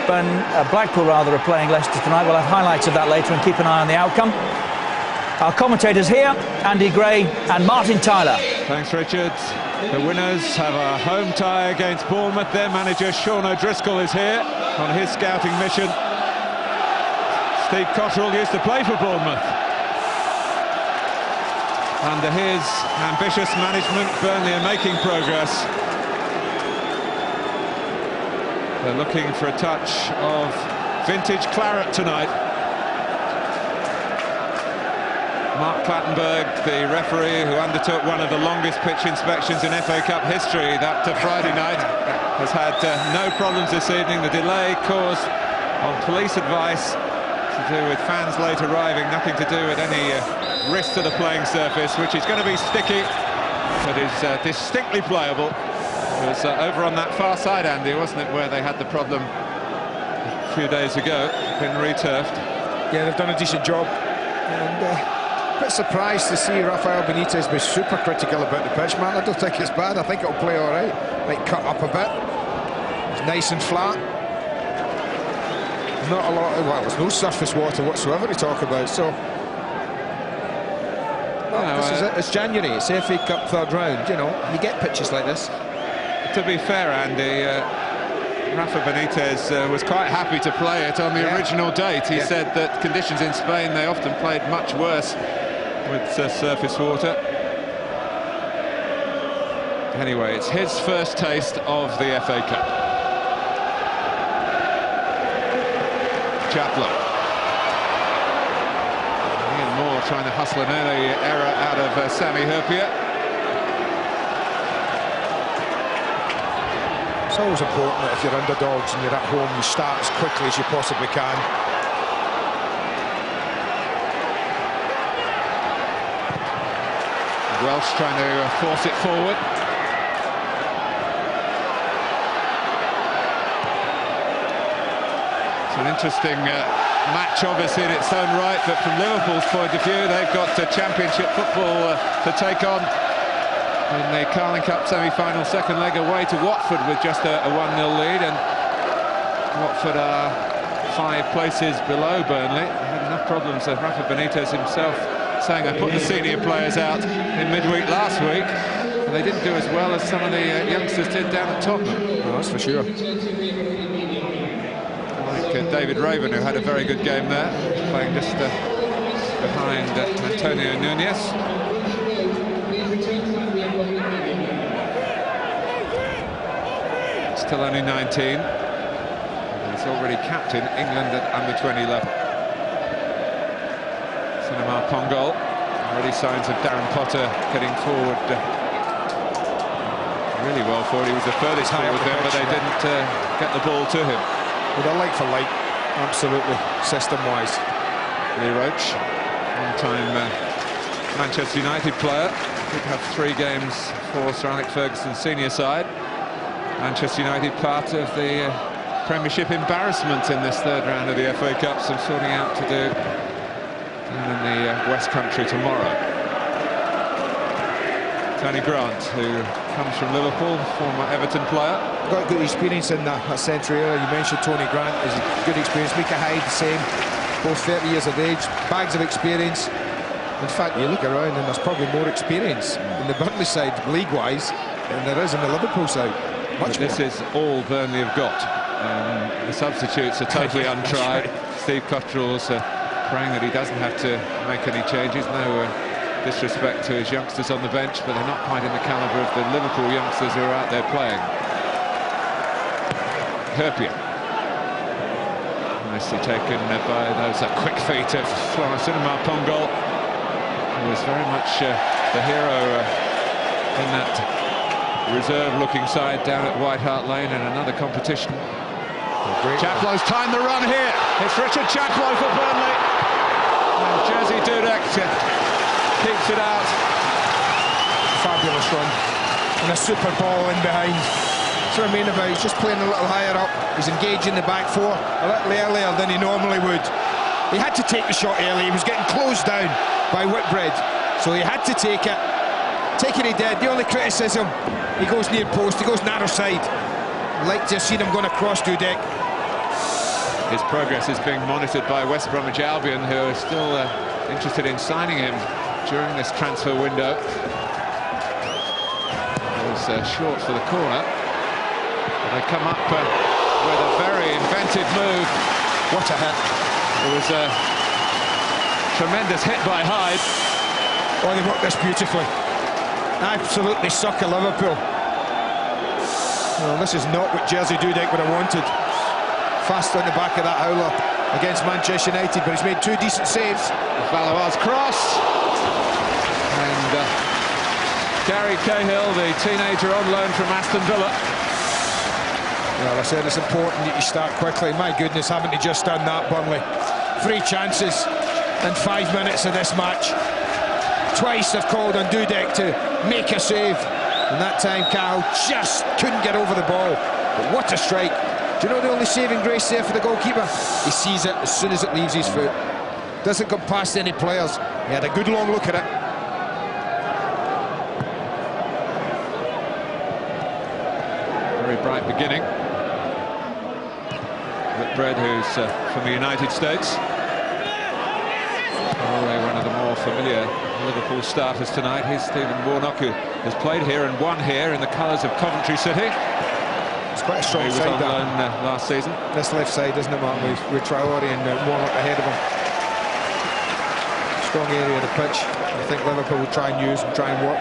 Blackpool rather, are playing Leicester tonight. We'll have highlights of that later and keep an eye on the outcome. Our commentators here, Andy Gray and Martin Tyler. Thanks, Richard. The winners have a home tie against Bournemouth. Their manager, Sean O'Driscoll, is here on his scouting mission. Steve Cotterill used to play for Bournemouth. Under his ambitious management, Burnley are making progress. They're looking for a touch of vintage claret tonight. Mark Clattenburg, the referee who undertook one of the longest pitch inspections in FA Cup history, that Friday night, has had no problems this evening. The delay caused on police advice to do with fans late arriving, nothing to do with any risk to the playing surface, which is going to be sticky, but is distinctly playable. It was over on that far side, Andy, wasn't it, where they had the problem a few days ago, been returfed. Yeah, they've done a decent job. And a bit surprised to see Rafael Benitez be super critical about the pitch, man. I don't think it's bad. I think it'll play all right. Might cut up a bit. It's nice and flat. Not a lot of, well, there's no surface water whatsoever to talk about, so... Well, this is it. It's January. It's FA Cup third round, you know. You get pitches like this. To be fair, Andy, Rafa Benitez was quite happy to play it on the original date. He said that conditions in Spain, they often played much worse with surface water. Anyway, it's his first taste of the FA Cup. Chaplow. Ian Moore trying to hustle an early error out of Sami Hyypiä. It's always important that if you're underdogs and you're at home, you start as quickly as you possibly can. Welsh trying to force it forward. It's an interesting match, obviously, in its own right, but from Liverpool's point of view, they've got Championship football to take on in the Carling Cup semi-final, second leg away to Watford with just a 1-0 lead, and Watford are 5 places below Burnley. They had enough problems. Rafa Benitez himself saying they put the senior players out in midweek last week, and they didn't do as well as some of the youngsters did down at Tottenham. Well, that's for sure. Like David Raven, who had a very good game there, playing just behind Antonio Núñez. Still only 19. He's already captain England at under-20 level. Sinamar Pongol. Already signs of Darren Potter getting forward really well forward. He was the furthest forward with them, but they didn't get the ball to him. Well, they're like for like, absolutely, system-wise. Lee Roach, one-time Manchester United player, did have 3 games for Sir Alex Ferguson's senior side. Manchester United part of the Premiership embarrassment in this third round of the FA Cup, some sorting out to do down in the West Country tomorrow. Tony Grant, who comes from Liverpool, former Everton player. Got good experience in that centre area. You mentioned Tony Grant is a good experience. Micah Hyde, the same, both 30 years of age, bags of experience. In fact, you look around and there's probably more experience in the Burnley side, league-wise, than there is in the Liverpool side. Much more. This is all Burnley have got. The substitutes are totally untried. Right. Steve Cotterill's praying that he doesn't have to make any changes. No disrespect to his youngsters on the bench, but they're not quite in the calibre of the Liverpool youngsters who are out there playing. Hyypiä. Nicely taken by those quick feet of Sinamar Pongol, who was very much the hero in that reserve-looking side down at White Hart Lane in another competition. Chaplow's timed the run here. It's Richard Chaplow for Burnley. And Jerzy Dudek keeps it out. Fabulous run. And a super ball in behind. That's what I mean about, he's just playing a little higher up. He's engaging the back 4 a little earlier than he normally would. He had to take the shot early. He was getting closed down by Whitbread, so he had to take it. Take it, he did. The only criticism, he goes near post, he goes narrow side. I'd like to have seen him going across Dudek. His progress is being monitored by West Bromwich Albion, who are still interested in signing him during this transfer window. It was short for the corner. But they come up with a very inventive move. What a hit. It was a tremendous hit by Hyde. Oh, they worked this beautifully. Absolutely sucker Liverpool. Well, this is not what Jerzy Dudek would have wanted. Fast on the back of that howler against Manchester United, but he's made 2 decent saves. Valois' cross. And Gary Cahill, the teenager on loan from Aston Villa. Well, I said it's important that you start quickly. My goodness, haven't they just done that, Burnley? 3 chances in 5 minutes of this match. Twice they've called on Dudek to make a save. And that time, Cahill just couldn't get over the ball. But what a strike. Do you know the only saving grace there for the goalkeeper? He sees it as soon as it leaves his foot. Doesn't come past any players. He had a good long look at it. Very bright beginning. Whitbread, who's from the United States. Probably one of the more familiar Liverpool starters tonight. Here's Stephen Warnock, who has played here and won here in the colours of Coventry City. It's quite a strong he was side, on loan last season. This left side, isn't it, Mark? With Traore and Warnock ahead of him. Strong area of the pitch. I think Liverpool will try and use and try and work.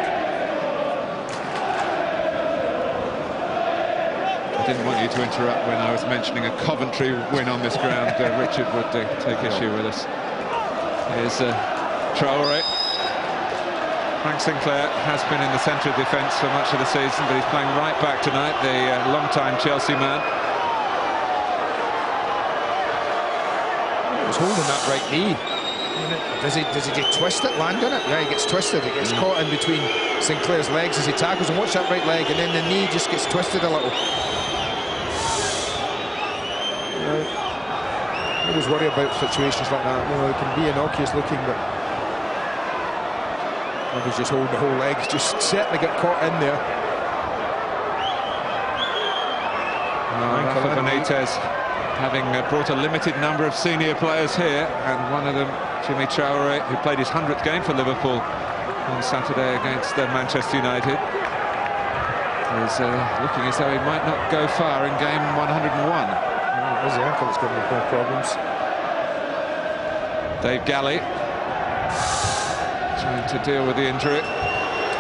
I didn't want you to interrupt when I was mentioning a Coventry win on this ground. Richard would take issue with us. Here's Traore. Frank Sinclair has been in the centre of defence for much of the season, but he's playing right back tonight, the long-time Chelsea man. He's holding that right knee. Does he just twist it, land on it? Yeah, he gets twisted. It gets caught in between Sinclair's legs as he tackles, and watch that right leg, and then the knee just gets twisted a little. I always worry about situations like that. You know, it can be innocuous looking, but maybe he's just holding the whole leg, just certainly got caught in there. Rafa Benitez having brought a limited number of senior players here, and one of them, Jimmy Traore, who played his 100th game for Liverpool on Saturday against Manchester United, is looking as though he might not go far in game 101. There's the ankle that's going to be more problems. Dave Galley trying to deal with the injury.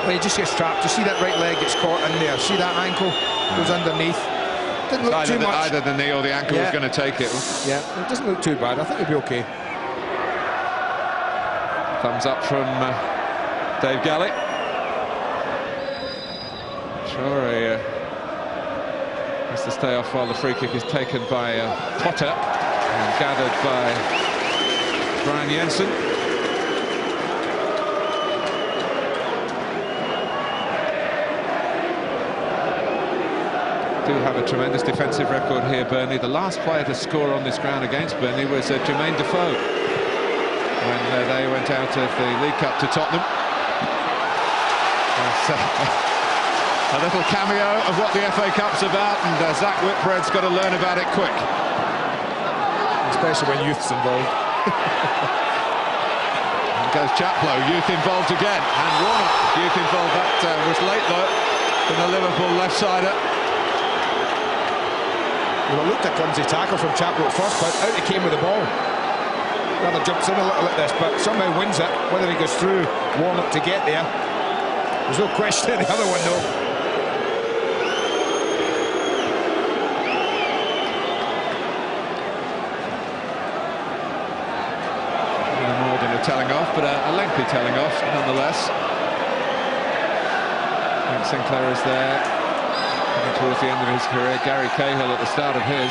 Well, he just gets trapped. You see that right leg gets caught in there. See that ankle goes underneath. Didn't look too much. Either the knee or the ankle was going to take it. Yeah, it doesn't look too bad. I think he'll be okay. Thumbs up from Dave Galley. Traore has to stay off while the free kick is taken by Potter and gathered by Brian Jensen. Do have a tremendous defensive record here, Burnley. The last player to score on this ground against Burnley was Jermaine Defoe when they went out of the League Cup to Tottenham. A little cameo of what the FA Cup's about, and Zach Whitbread's got to learn about it quick. Especially when youth's involved. And goes Chaplow, youth involved again, and Warnock, youth involved. That was late though, from the Liverpool left-sider. Well, it looked a clumsy tackle from Chaplow at first, but out he came with the ball. Rather jumps in a little at this, but somehow wins it. Whether he goes through Warnock to get there, there's no question. The other one though. Telling off, but a lengthy telling off nonetheless. And Sinclair is there, coming towards the end of his career. Gary Cahill at the start of his.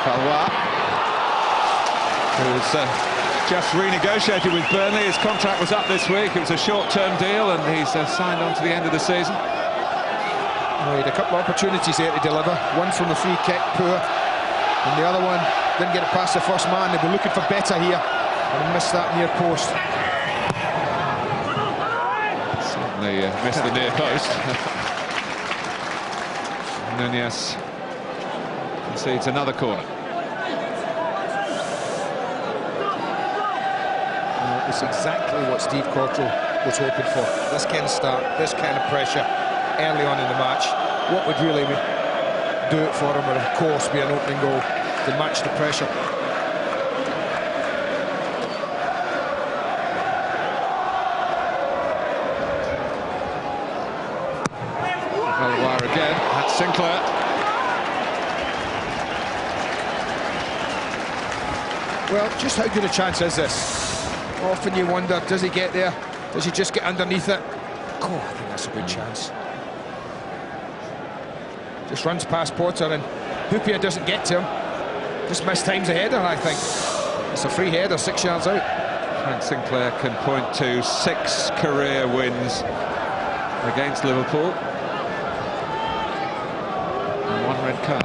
Valois, who's just renegotiated with Burnley. His contract was up this week. It was a short-term deal, and he's signed on to the end of the season. Well, he had a couple of opportunities there to deliver. One from the free kick, poor. And the other one didn't get it past the first man. They were looking for better here. And missed that near post. certainly missed the near post. Nunez concedes another corner. It's exactly what Steve Cottrell was hoping for. This kind of start, this kind of pressure early on in the match. What would really do it for him would, of course, be an opening goal to match the pressure. Again, that's Sinclair. Well, just how good a chance is this? Often you wonder, does he get there? Does he just get underneath it? Oh, I think that's a good chance. Just runs past Potter and Hoopier doesn't get to him. Just mistimes the header, I think. It's a free header, 6 yards out. And Sinclair can point to 6 career wins against Liverpool. And 1 red card.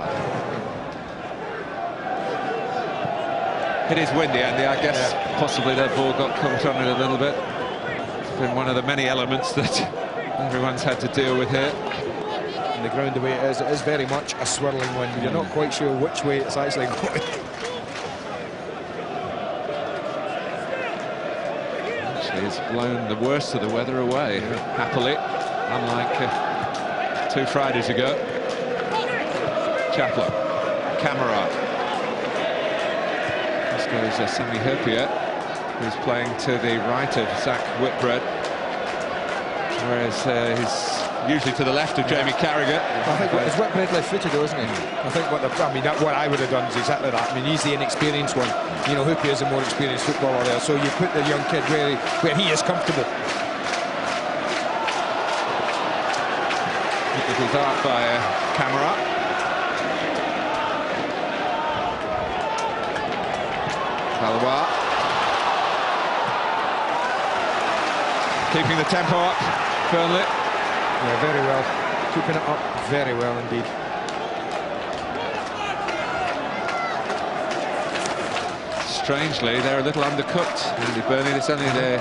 It is windy, Andy. I guess possibly that ball got caught on it a little bit. It's been one of the many elements that everyone's had to deal with here. And the ground the way it is very much a swirling wind. You're not quite sure which way it's actually going. Actually, it's blown the worst of the weather away, happily, unlike 2 Fridays ago. Chaplin, Camera. This goes Sammy Hoopier, who's playing to the right of Zach Whitbread, whereas he's usually to the left of Jamie Carragher. I think it's Whitbread left-footed, though, isn't he? I think what I would have done is exactly that. I mean, he's the inexperienced one. You know, Hoopier's a more experienced footballer there, so you put the young kid where he is comfortable. Little dart by Camera. Valois. Keeping the tempo up, Burnley. Yeah, very well. Keeping it up very well indeed. Strangely, they're a little undercooked, Andy Burnley. It's only their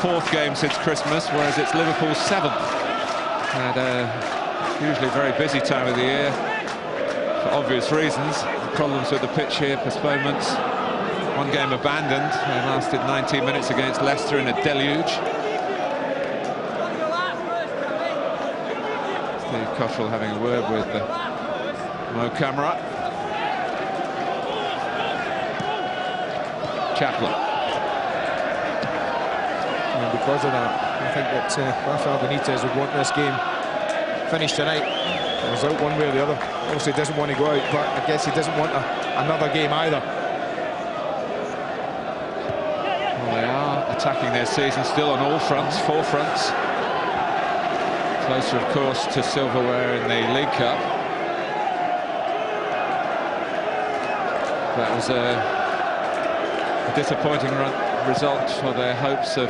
4th game since Christmas, whereas it's Liverpool's 7th. Had a usually very busy time of the year, for obvious reasons. Problems with the pitch here, postponements. 1 game abandoned. It lasted 19 minutes against Leicester in a deluge. Steve Cottrell having a word with Mo Camera. Chaplin. And because of that, I think that Rafael Benitez would want this game finished tonight. The result one way or the other. Obviously he doesn't want to go out, but I guess he doesn't want another game either. Well, they are attacking their season still on all fronts, 4 fronts. Closer, of course, to silverware in the League Cup. That was a disappointing result for their hopes of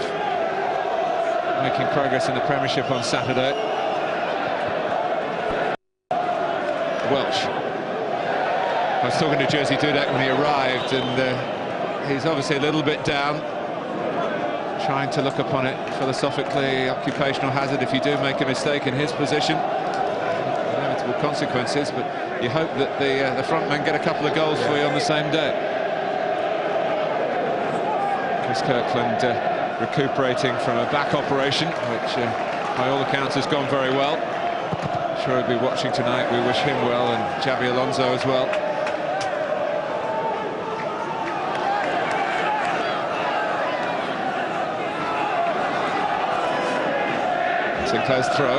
making progress in the Premiership on Saturday. Welsh. I was talking to Jersey Dudek when he arrived, and he's obviously a little bit down, trying to look upon it philosophically, occupational hazard if you do make a mistake in his position. Inevitable consequences, but you hope that the front men get a couple of goals for you on the same day. Chris Kirkland recuperating from a back operation, which by all accounts has gone very well. Sure he'll be watching tonight. We wish him well, and Xabi Alonso as well. Sinclair's throw.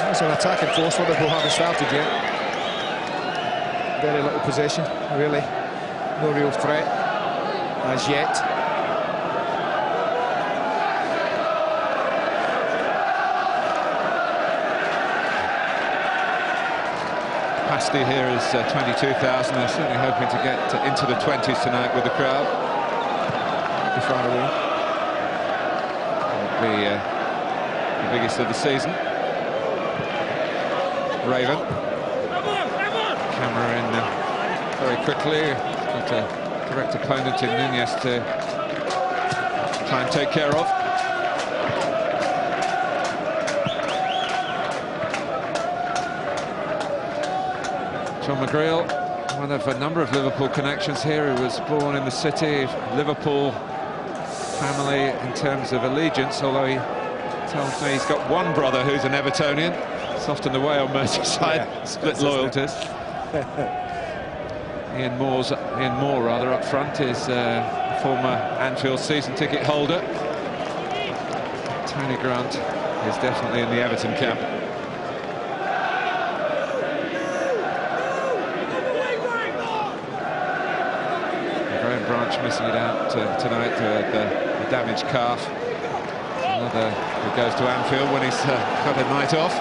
It's an attacking force. Liverpool haven't started yet. Very little possession, really. No real threat as yet. Capacity here is 22,000. They're certainly hoping to get into the 20s tonight with the crowd. Be far away. It'll be the biggest of the season. Raven. Camera in very quickly. Got a direct opponent in Nunez to try and take care of. John McGreal, one of a number of Liverpool connections here, who was born in the city, Liverpool family in terms of allegiance, although he tells me he's got one brother who's an Evertonian. It's often the way on Merseyside, yeah, split loyalties. Ian Moore rather up front is former Anfield season ticket holder. Tony Grant is definitely in the Everton camp. Graham Branch missing it out tonight, the damaged calf. Another who goes to Anfield when he's got a night off.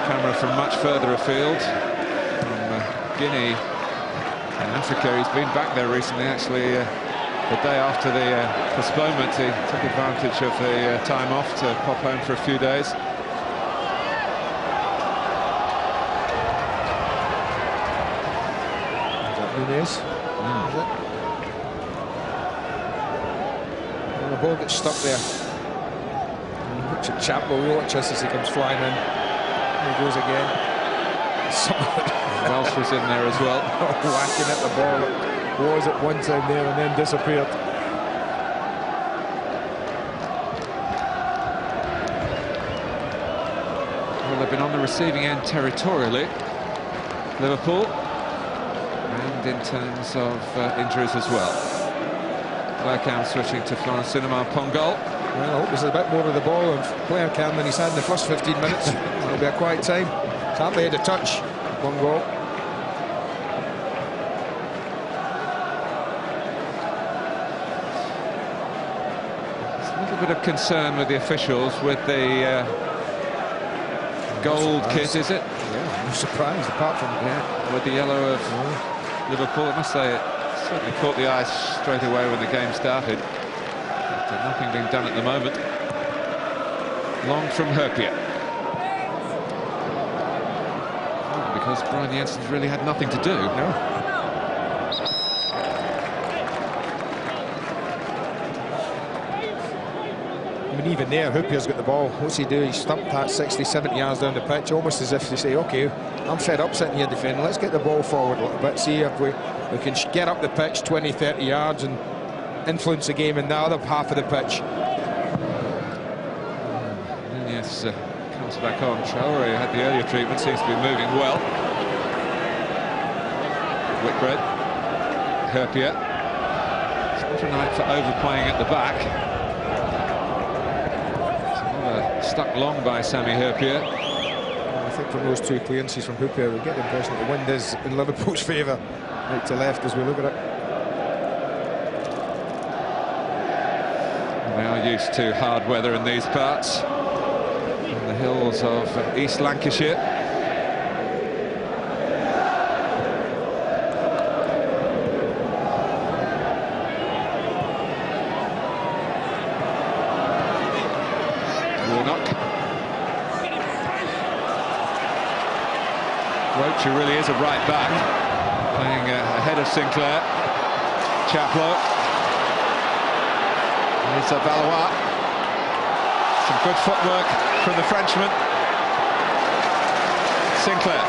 Camera from much further afield, from Guinea in Africa. He's been back there recently, actually. The day after the postponement, he took advantage of the time off to pop home for a few days. Is it? And the ball gets stuck there. And he looks at Chapel, we watch this as he comes flying in. There he goes again. Welsh was in there as well. Whacking at the ball. It was at one time there and then disappeared. Well, they've been on the receiving end territorially, Liverpool. In terms of injuries as well. Bergkamp switching to Florence Sinema-Pongolle. Well, I hope there's a bit more of the ball of Bergkamp than he's had in the first 15 minutes. It'll be a quiet time. He's hardly had a touch, Pongolle. There's a little bit of concern with the officials with the gold kit, is it? Yeah, I'm surprised, apart from... Yeah, with the yellow of... Liverpool, I must say, it certainly caught the eye straight away when the game started. But nothing being done at the moment. Long from Herpia. Because Brian Jensen's really had nothing to do. No. I mean, even there, Herpia's got the ball. What's he do? He stumped that 60, 70 yards down the pitch, almost as if to say, OK, I'm fed up sitting here defending. Let's get the ball forward a little bit, see if we can get up the pitch 20, 30 yards and influence the game in the other half of the pitch. Yes, comes back on. Traore, who had the earlier treatment, seems to be moving well. Whitbread, Herpia. It's not a night for overplaying at the back. Stuck long by Sami Herpia. I think from those two clearances from Herpia, we get the impression that the wind is in Liverpool's favour, right to left as we look at it. They are used to hard weather in these parts, on the hills of East Lancashire. Roach really is a right back, playing ahead of Sinclair. Chaplow. Here's Valois. Some good footwork from the Frenchman. Sinclair.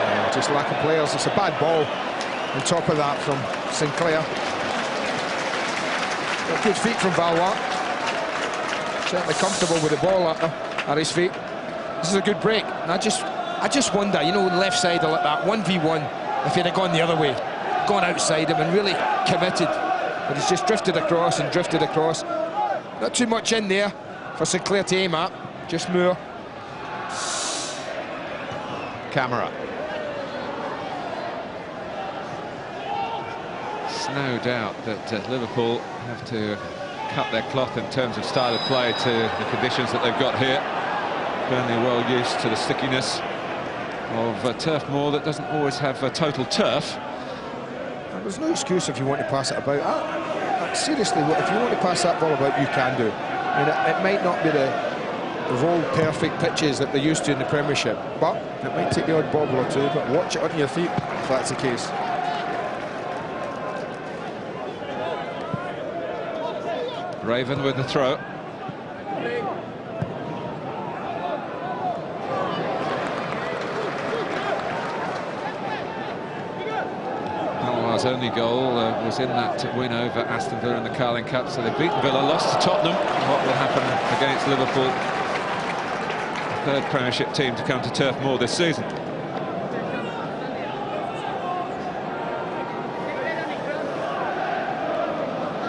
Yeah, just lack of players. It's a bad ball on top of that from Sinclair. Got good feet from Valois. Certainly comfortable with the ball at his feet. This is a good break. And I just wonder, you know, left side like that, 1v1, if he'd have gone the other way, gone outside him and really committed. But he's just drifted across and drifted across. Not too much in there for Sinclair to aim at, just Moore. Camera. It's no doubt that Liverpool have to cut their cloth in terms of style of play to the conditions that they've got here. Burnley well used to the stickiness of turf moor that doesn't always have total turf. There's no excuse if you want to pass it about. Seriously, if you want to pass that ball about, you can do. I mean, it might not be the roll perfect pitches that they're used to in the Premiership, but it might take the odd bobble or two, but watch it on your feet if that's the case. Raven with the throw. Palomar's only goal was in that win over Aston Villa in the Carling Cup, so they've beaten Villa, lost to Tottenham. What will happen against Liverpool? Third Premiership team to come to Turf Moor this season.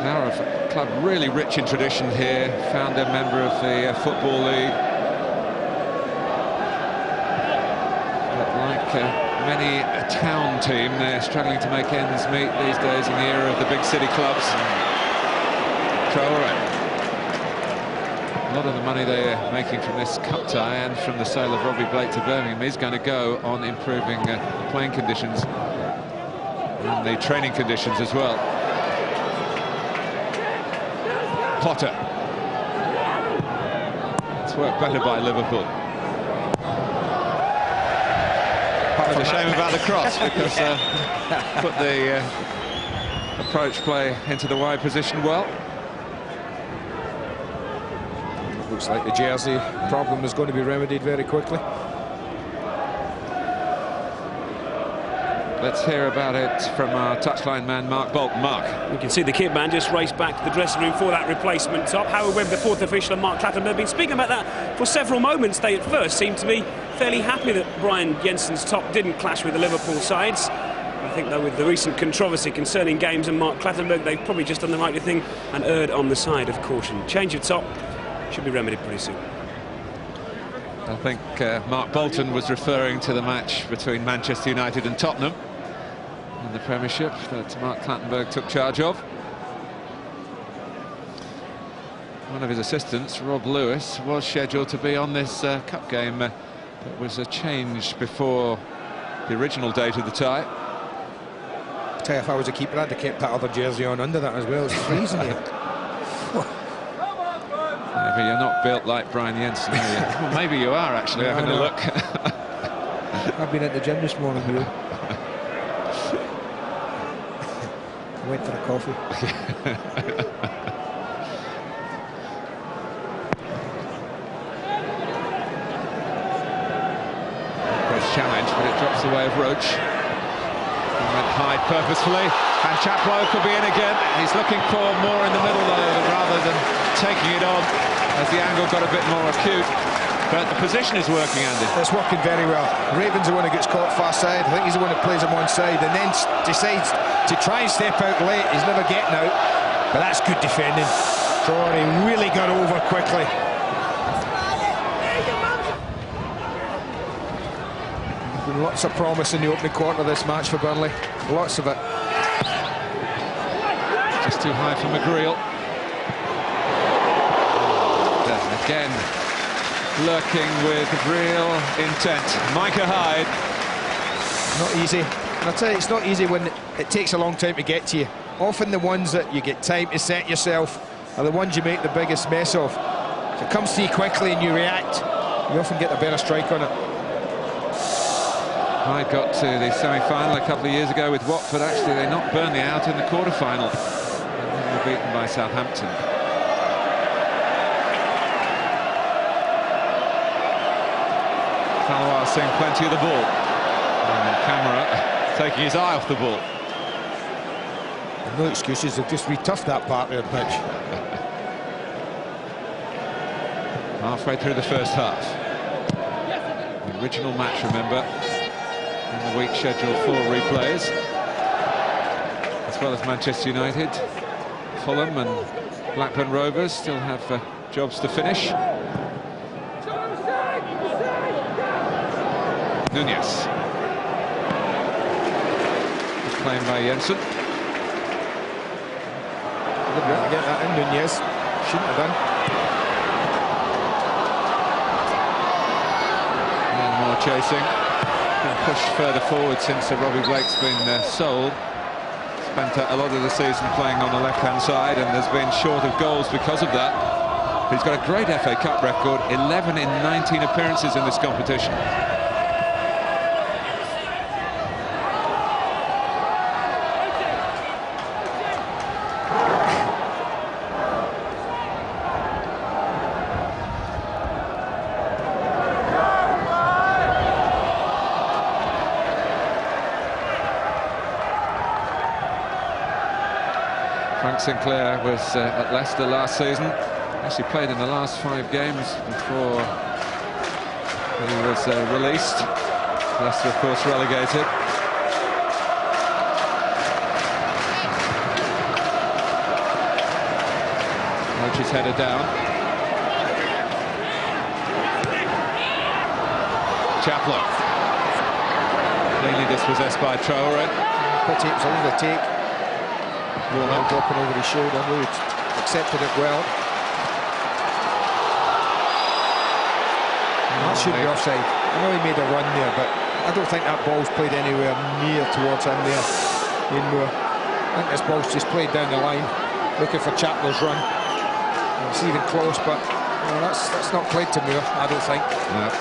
Now a club really rich in tradition here, founder member of the Football League. But like many a town team, they're struggling to make ends meet these days in the era of the big city clubs. Traore. A lot of the money they're making from this cup tie and from the sale of Robbie Blake to Birmingham is going to go on improving the playing conditions and the training conditions as well. Potter. It's worked better by Liverpool. It's a shame about the cross because put the approach play into the wide position well. Looks like the jersey problem is going to be remedied very quickly. Let's hear about it from our touchline man, Mark Bolton. Mark. We can see the kit man just race back to the dressing room for that replacement top. Howard Webb, the fourth official, and Mark Clattenburg have been speaking about that for several moments. They at first seemed to be fairly happy that Brian Jensen's top didn't clash with the Liverpool sides. I think, though, with the recent controversy concerning games and Mark Clattenburg, they've probably just done the right thing and erred on the side of caution. Change of top should be remedied pretty soon. I think Mark Bolton was referring to the match between Manchester United and Tottenham in the Premiership that Mark Clattenburg took charge of. One of his assistants, Rob Lewis, was scheduled to be on this cup game, but was changed before the original date of the tie. I tell you, if I was a keeper, I'd have kept that other jersey on under that as well. It's freezing here. Yeah, but you're not built like Brian Jensen, are you? Well, maybe you are, actually, Yeah, having a look. I've been at the gym this morning, Lou. Went for a coffee. Press challenge, but it drops away of Roach. And went Hyde purposefully, and Chaplow could be in again. He's looking for more in the middle, though, rather than taking it on, as the angle got a bit more acute. But the position is working, Andy. It's working very well. Raven's the one who gets caught far side. I think he's the one that plays him on side and then decides to try and step out late. He's never getting out, but that's good defending. Traore really got over quickly. There's been lots of promise in the opening quarter of this match for Burnley. Lots of it. Just too high for McGreal. And again, lurking with real intent. Micah Hyde. Not easy. And I'll tell you, it's not easy when it takes a long time to get to you. Often the ones that you get time to set yourself are the ones you make the biggest mess of. If it comes to you quickly and you react, you often get a better strike on it. Hyde got to the semi-final a couple of years ago with Watford. Actually, they knocked Burnley out in the quarter-final. And then were beaten by Southampton. Palois seeing plenty of the ball. And Camera taking his eye off the ball. No excuses, they've just retuffed that part of the pitch. Halfway through the first half. The original match, remember, in the week scheduled for replays. As well as Manchester United, Fulham and Blackburn Rovers still have jobs to finish. Nunez. Good claim by Jensen. Good way to get that in, Nunez. Shouldn't have done. And more chasing. Been pushed further forward since Robbie Blake's been sold. Spent a lot of the season playing on the left-hand side and has been short of goals because of that. He's got a great FA Cup record, 11 in 19 appearances in this competition. Frank Sinclair was at Leicester last season. Actually played in the last 5 games before he was released. Leicester, of course, relegated. Roach's header down. Chaplow. Cleanly dispossessed by Traore. Pity it was a overtake. Warner dropping over his shoulder. Wood accepted it well. That should be offside. I know he made a run there, but I don't think that ball's played anywhere near towards him there. I think this ball's just played down the line, looking for Chaplow's run. It's even close, but that's not played to Moore, I don't think. No.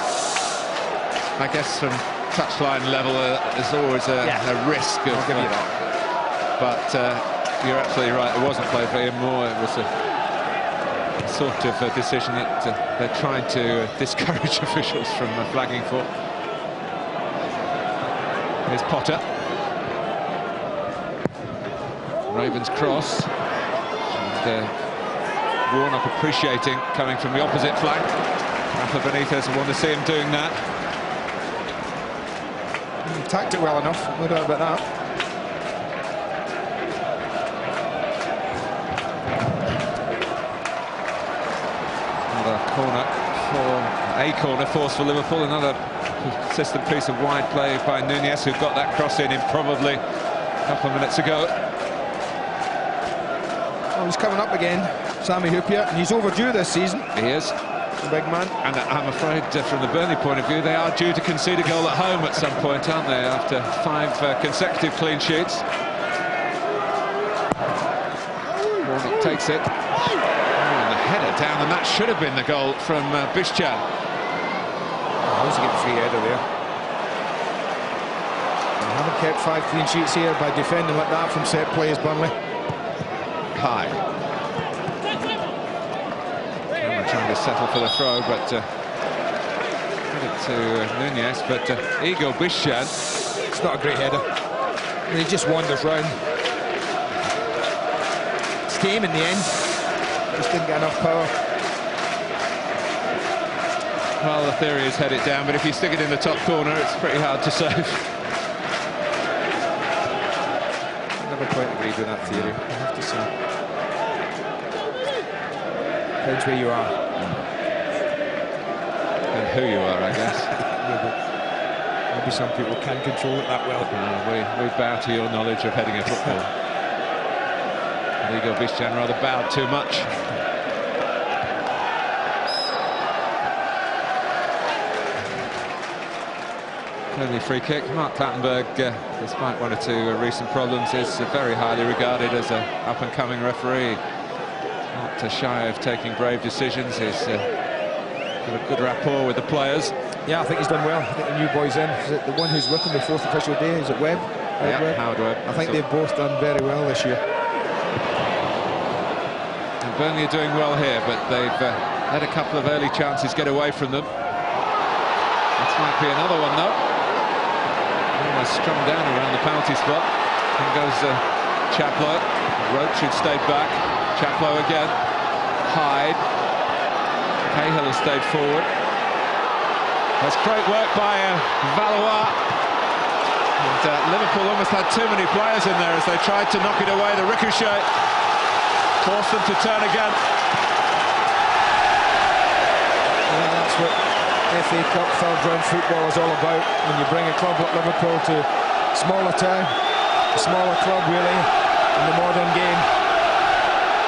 I guess from touchline level, there's always a risk of. I'll give you that. But you're absolutely right. It wasn't played for Ian Moore. It was a sort of a decision that they're trying to discourage officials from flagging for. Here's Potter. Ravens cross. And, Warnock appreciating coming from the opposite flank. Rafa Benitez will want to see him doing that. He attacked it well enough, no doubt about that. A corner force for Liverpool. Another consistent piece of wide play by Nunez, who got that cross in probably a couple of minutes ago. Oh, he's coming up again, Sammy Hoopier, and he's overdue this season. He is. The big man. And I'm afraid from the Burnley point of view, they are due to concede a goal at home at some point, aren't they, after 5 consecutive clean sheets. Warnock takes it. And the header down, and that should have been the goal from Bischan. How's he get the free header there? They haven't kept 5 clean sheets here by defending like that from set plays, Burnley. High. Trying to settle for the throw, but credit to Nunez, but Igor Bischan. It's not a great header. I mean, he just wanders round. It's came in the end. Just didn't get enough power. Well, the theory is head it down, but if you stick it in the top corner, it's pretty hard to save. I never quite agreed with that theory, I have to say. Depends where you are. And who you are, I guess. Maybe some people can control it that well. We bow to your knowledge of heading a football. Igor Bischan rather bowed too much. Only free kick. Mark Clattenburg, despite 1 or 2 recent problems, is very highly regarded as an up-and-coming referee. Not shy of taking brave decisions. He's got a good rapport with the players. Yeah, I think he's done well. I think the new boy's in. Is it the one who's with him the 4th official day? Is it Webb? Yeah, Howard Webb. I think they've both done very well this year. And Burnley are doing well here, but they've let a couple of early chances get away from them. This might be another one, though. Almost strung down around the penalty spot. In goes Chaplow. Roach had stayed back. Chaplow again. Hyde. Cahill has stayed forward. That's great work by Valois. And Liverpool almost had too many players in there as they tried to knock it away. The ricochet forced them to turn again. Yeah, that's what FA Cup third round football is all about. When you bring a club like Liverpool to a smaller town, a smaller club really, in the modern game,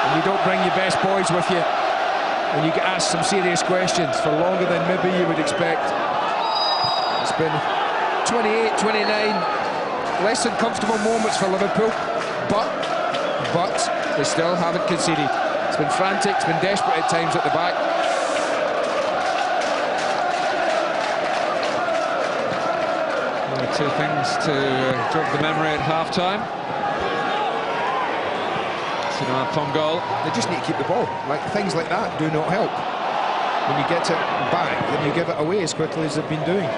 and you don't bring your best boys with you, and you get asked some serious questions for longer than maybe you would expect. It's been 28, 29, less than comfortable moments for Liverpool, but they still haven't conceded. It's been frantic, it's been desperate at times at the back. One or 2 things to jog the memory at half-time. Pongolle. They just need to keep the ball. Like things like that do not help. When you get it back, then you give it away as quickly as they've been doing.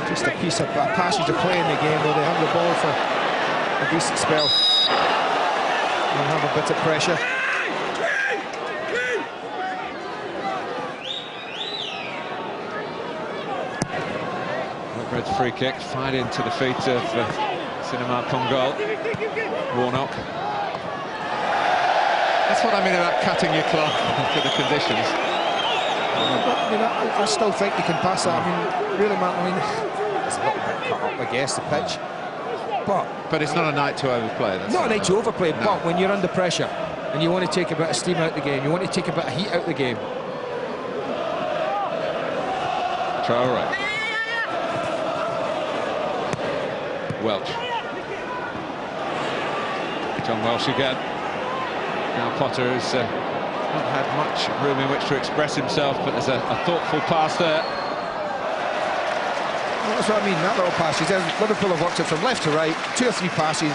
Just a passage of play in the game where they have the ball for a decent spell. and have a bit of pressure. Red's free kick, fired into the feet of Sinema Pongal. Warnock. That's what I mean about cutting your cloth to the conditions. I still think you can pass that. I mean, really, man, I mean, it's a little bit cut up, I guess, the pitch. But it's not a night to overplay. That's not a night to overplay, no. but when you're under pressure and you want to take a bit of steam out of the game, you want to take a bit of heat out of the game. Traore. Welch. John Welsh again. Now Potter has not had much room in which to express himself, but there's a thoughtful pass there. Well, that's what I mean, that little pass. Liverpool have worked it from left to right, 2 or 3 passes,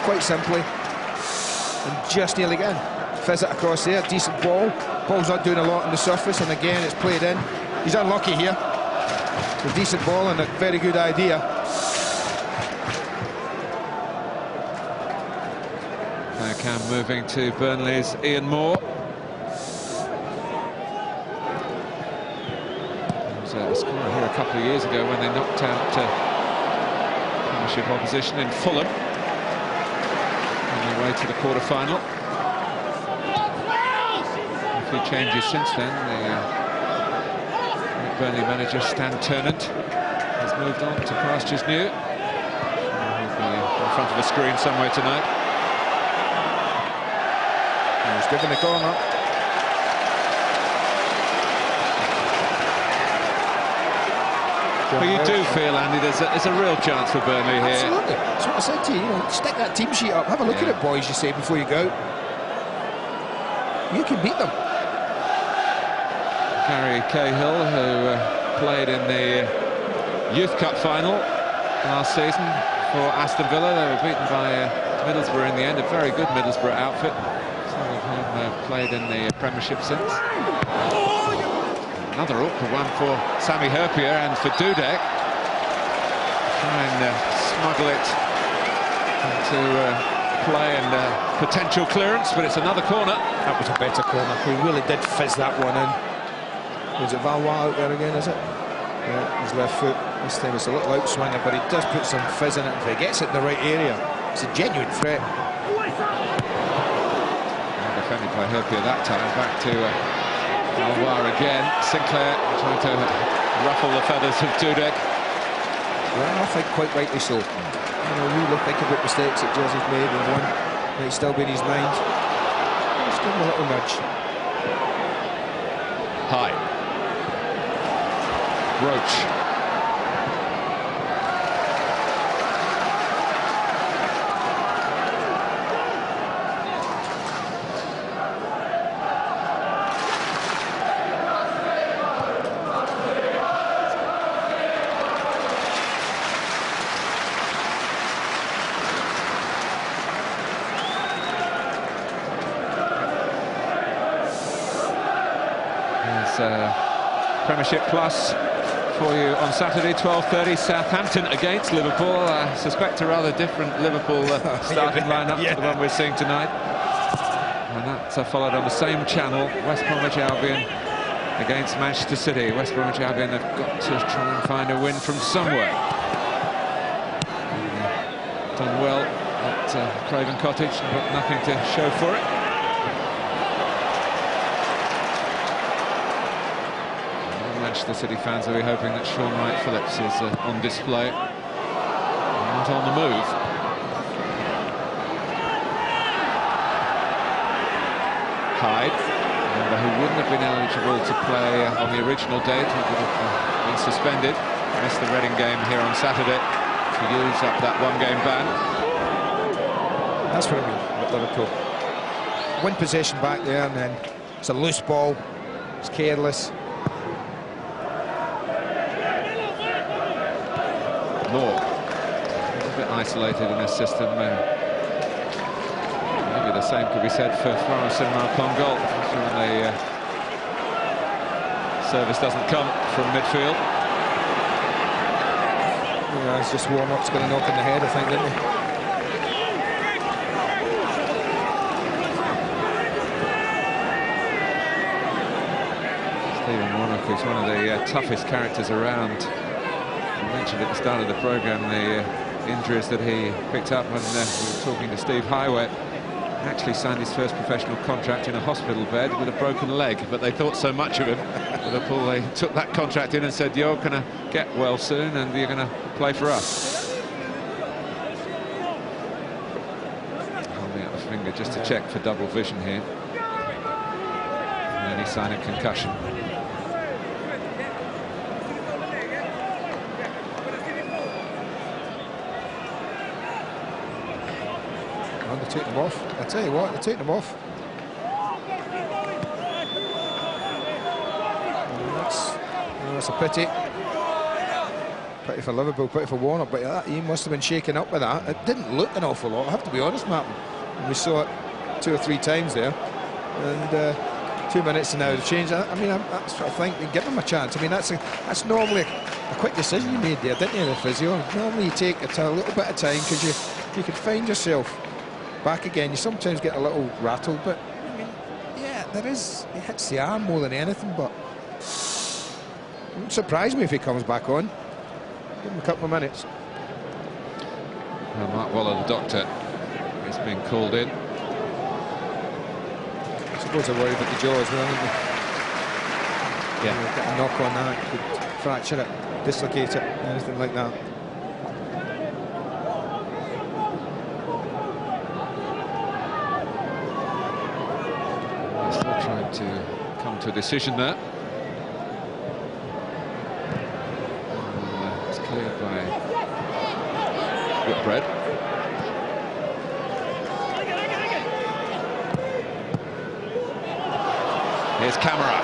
quite simply, and just nearly again. Fizz it across there, decent ball. Ball's not doing a lot on the surface, and again it's played in. He's unlucky here. It's a decent ball and a very good idea. Cam moving to Burnley's Ian Moore. There was a scorer here a couple of years ago when they knocked out Premiership opposition in Fulham on their way to the quarter-final. A few changes since then. The Burnley manager Stan Ternent has moved on to pastures new. He'll be in front of a screen somewhere tonight. He's given the corner. But you do feel, Andy, there's a real chance for Burnley here. Absolutely. That's what I said to you. Stick that team sheet up. Have a look at it, boys, you say, before you go out. You can beat them. Gary Cahill, who played in the Youth Cup final last season for Aston Villa. They were beaten by Middlesbrough in the end, a very good Middlesbrough outfit. Some of whom played in the Premiership since. Another awkward one for Sami Hyypiä and for Dudek. Try and smuggle it into play and potential clearance, but it's another corner. That was a better corner. He really did fizz that one in. Was it Valois out there again, is it? Yeah, his left foot. This time it's a little outswinger, but he does put some fizz in it. If he gets it in the right area, it's a genuine threat. Defended by Hyypiä that time. Back to Valois again. Sinclair trying to ruffle the feathers of Dudek. Well, I think quite rightly so. You know, you think about mistakes that Jersey's made, and one might still be in his mind. Just give him a little nudge. High. Roach. Premiership Plus for you on Saturday, 12:30. Southampton against Liverpool. I suspect a rather different Liverpool starting lineup to the one we're seeing tonight. And that's followed on the same channel. West Bromwich Albion against Manchester City. West Bromwich Albion have got to try and find a win from somewhere. Done well at Craven Cottage, but nothing to show for it. Manchester City fans will be hoping that Sean Wright-Phillips is on display, not on the move. Hyde, remember, who wouldn't have been eligible to play on the original date, he would have been suspended, missed the Reading game here on Saturday to use up that one-game ban. That's what I mean with Liverpool. Win possession back there, and then it's a loose ball, it's careless. Moore, a bit isolated in this system. Maybe the same could be said for Florence Sinema-Pongal when the service doesn't come from midfield. Yeah, it's just Warnock's going to knock in the head, I think, didn't he? Stephen Warnock is one of the toughest characters around. I mentioned at the start of the programme the injuries that he picked up when we were talking to Steve Highway. Actually signed his first professional contract in a hospital bed with a broken leg, but they thought so much of him, Liverpool, they took that contract in and said, you're going to get well soon and you're going to play for us. Holding out the finger just to check for double vision here. And any sign of concussion. They're taking them off. I tell you what, they're taking them off. That's a pity. Pity for Liverpool, pity for Warnock, but he must have been shaken up with that. It didn't look an awful lot, I have to be honest, Martin. We saw it 2 or 3 times there. And 2 minutes and now the change. I mean, that's what I think. Give him a chance. I mean, that's normally a quick decision you made there, didn't you, the physio? Normally you take it a little bit of time because you can find yourself back again. You sometimes get a little rattled, but I mean, yeah, there is. He hits the arm more than anything, but it wouldn't surprise me if he comes back on. Give him a couple of minutes. Well, Mark Waller, the doctor, is being called in. I suppose they're worried about the jaw as well, aren't they? Yeah. Get a knock on that, could fracture it, dislocate it, anything like that. Still trying to come to a decision there. It's cleared by Whitbread. Here's Camera.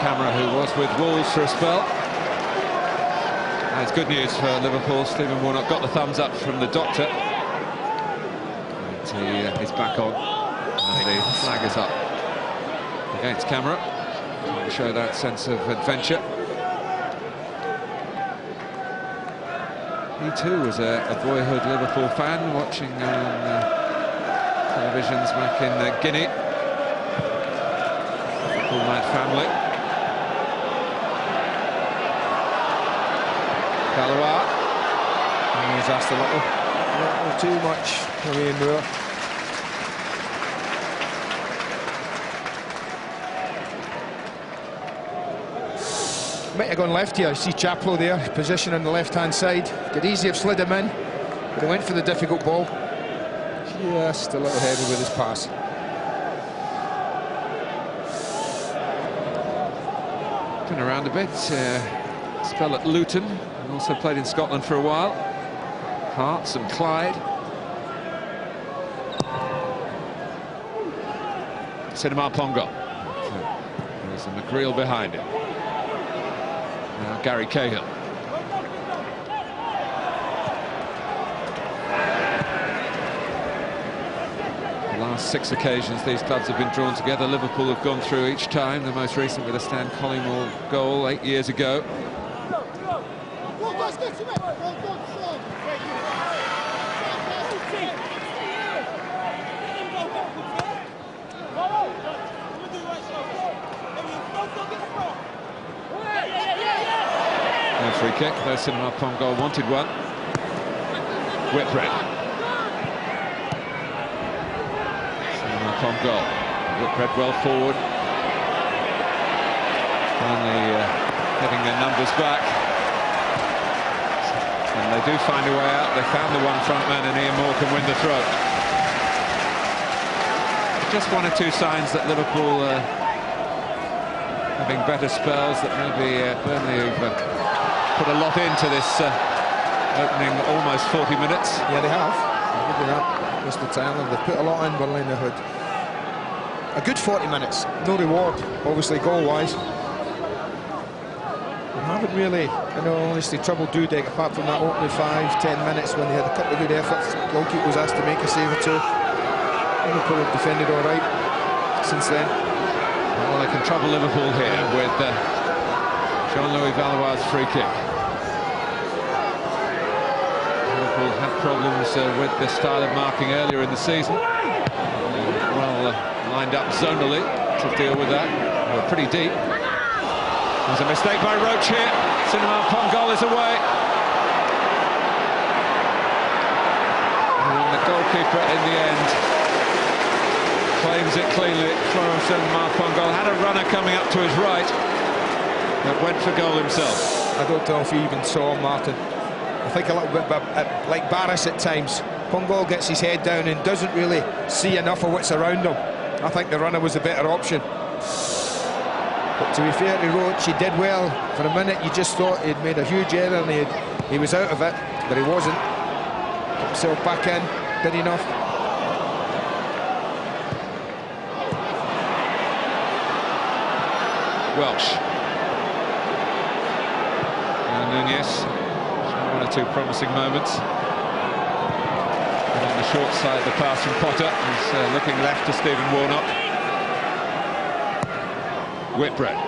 Camera, who was with Wolves for a spell. That's good news for Liverpool. Stephen Warnock got the thumbs up from the doctor. And he's back on. And the flag is up against Camera. To show that sense of adventure. He too was a boyhood Liverpool fan, watching on televisions back in Guinea. Liverpool Mad Family. Galois. He's asked a little too much. I mean, might have gone left here. I see Chaplow there, position on the left-hand side. Could easily have slid him in, but he went for the difficult ball. Just a little heavy with his pass. Been around a bit. Spell at Luton, and also played in Scotland for a while. Hearts and Clyde. Cinema Pongo. There's a McGreal behind him. Now Gary Cahill. The last 6 occasions these clubs have been drawn together, Liverpool have gone through each time, the most recent with a Stan Collymore goal 8 years ago. No free kick, though Cinema Pongo wanted one. Whitbread. Cinema Pongo. Whitbread well forward. Finally getting their numbers back. And they do find a way out. They found the one front man, and Ian Moore can win the throw. Just 1 or 2 signs that Liverpool having better spells, that maybe Burnley have put a lot into this opening almost 40 minutes. Yeah, they have. I'll give you that. Mr. Tyler, they've put a lot in Burnley in the hood. A good 40 minutes. No reward, obviously, goal-wise. They haven't really, honestly, troubled Dudek apart from that opening 5-10 minutes when they had a couple of good efforts. The goalkeeper was asked to make a save or 2. Liverpool have defended all right since then. Well, they can trouble Liverpool here with Jean-Louis Valois' free kick. Liverpool had problems with the style of marking earlier in the season. lined up zonally to deal with that. We're pretty deep. There's a mistake by Roach here. Cinema Pongolle is away. And the goalkeeper in the end claims it cleanly. Florent Cinema Pongolle had a runner coming up to his right, but went for goal himself. I don't know if he even saw Martin. I think a little bit like Barris at times. Pongolle gets his head down and doesn't really see enough of what's around him. I think the runner was the better option. But to be fair to Roach, he did well. For a minute, you just thought he'd made a huge error and he was out of it, but he wasn't. Got himself back in, did enough. Welsh. And Nunez. One or two promising moments. And on the short side, the pass from Potter. He's looking left to Stephen Warnock. Whitbread.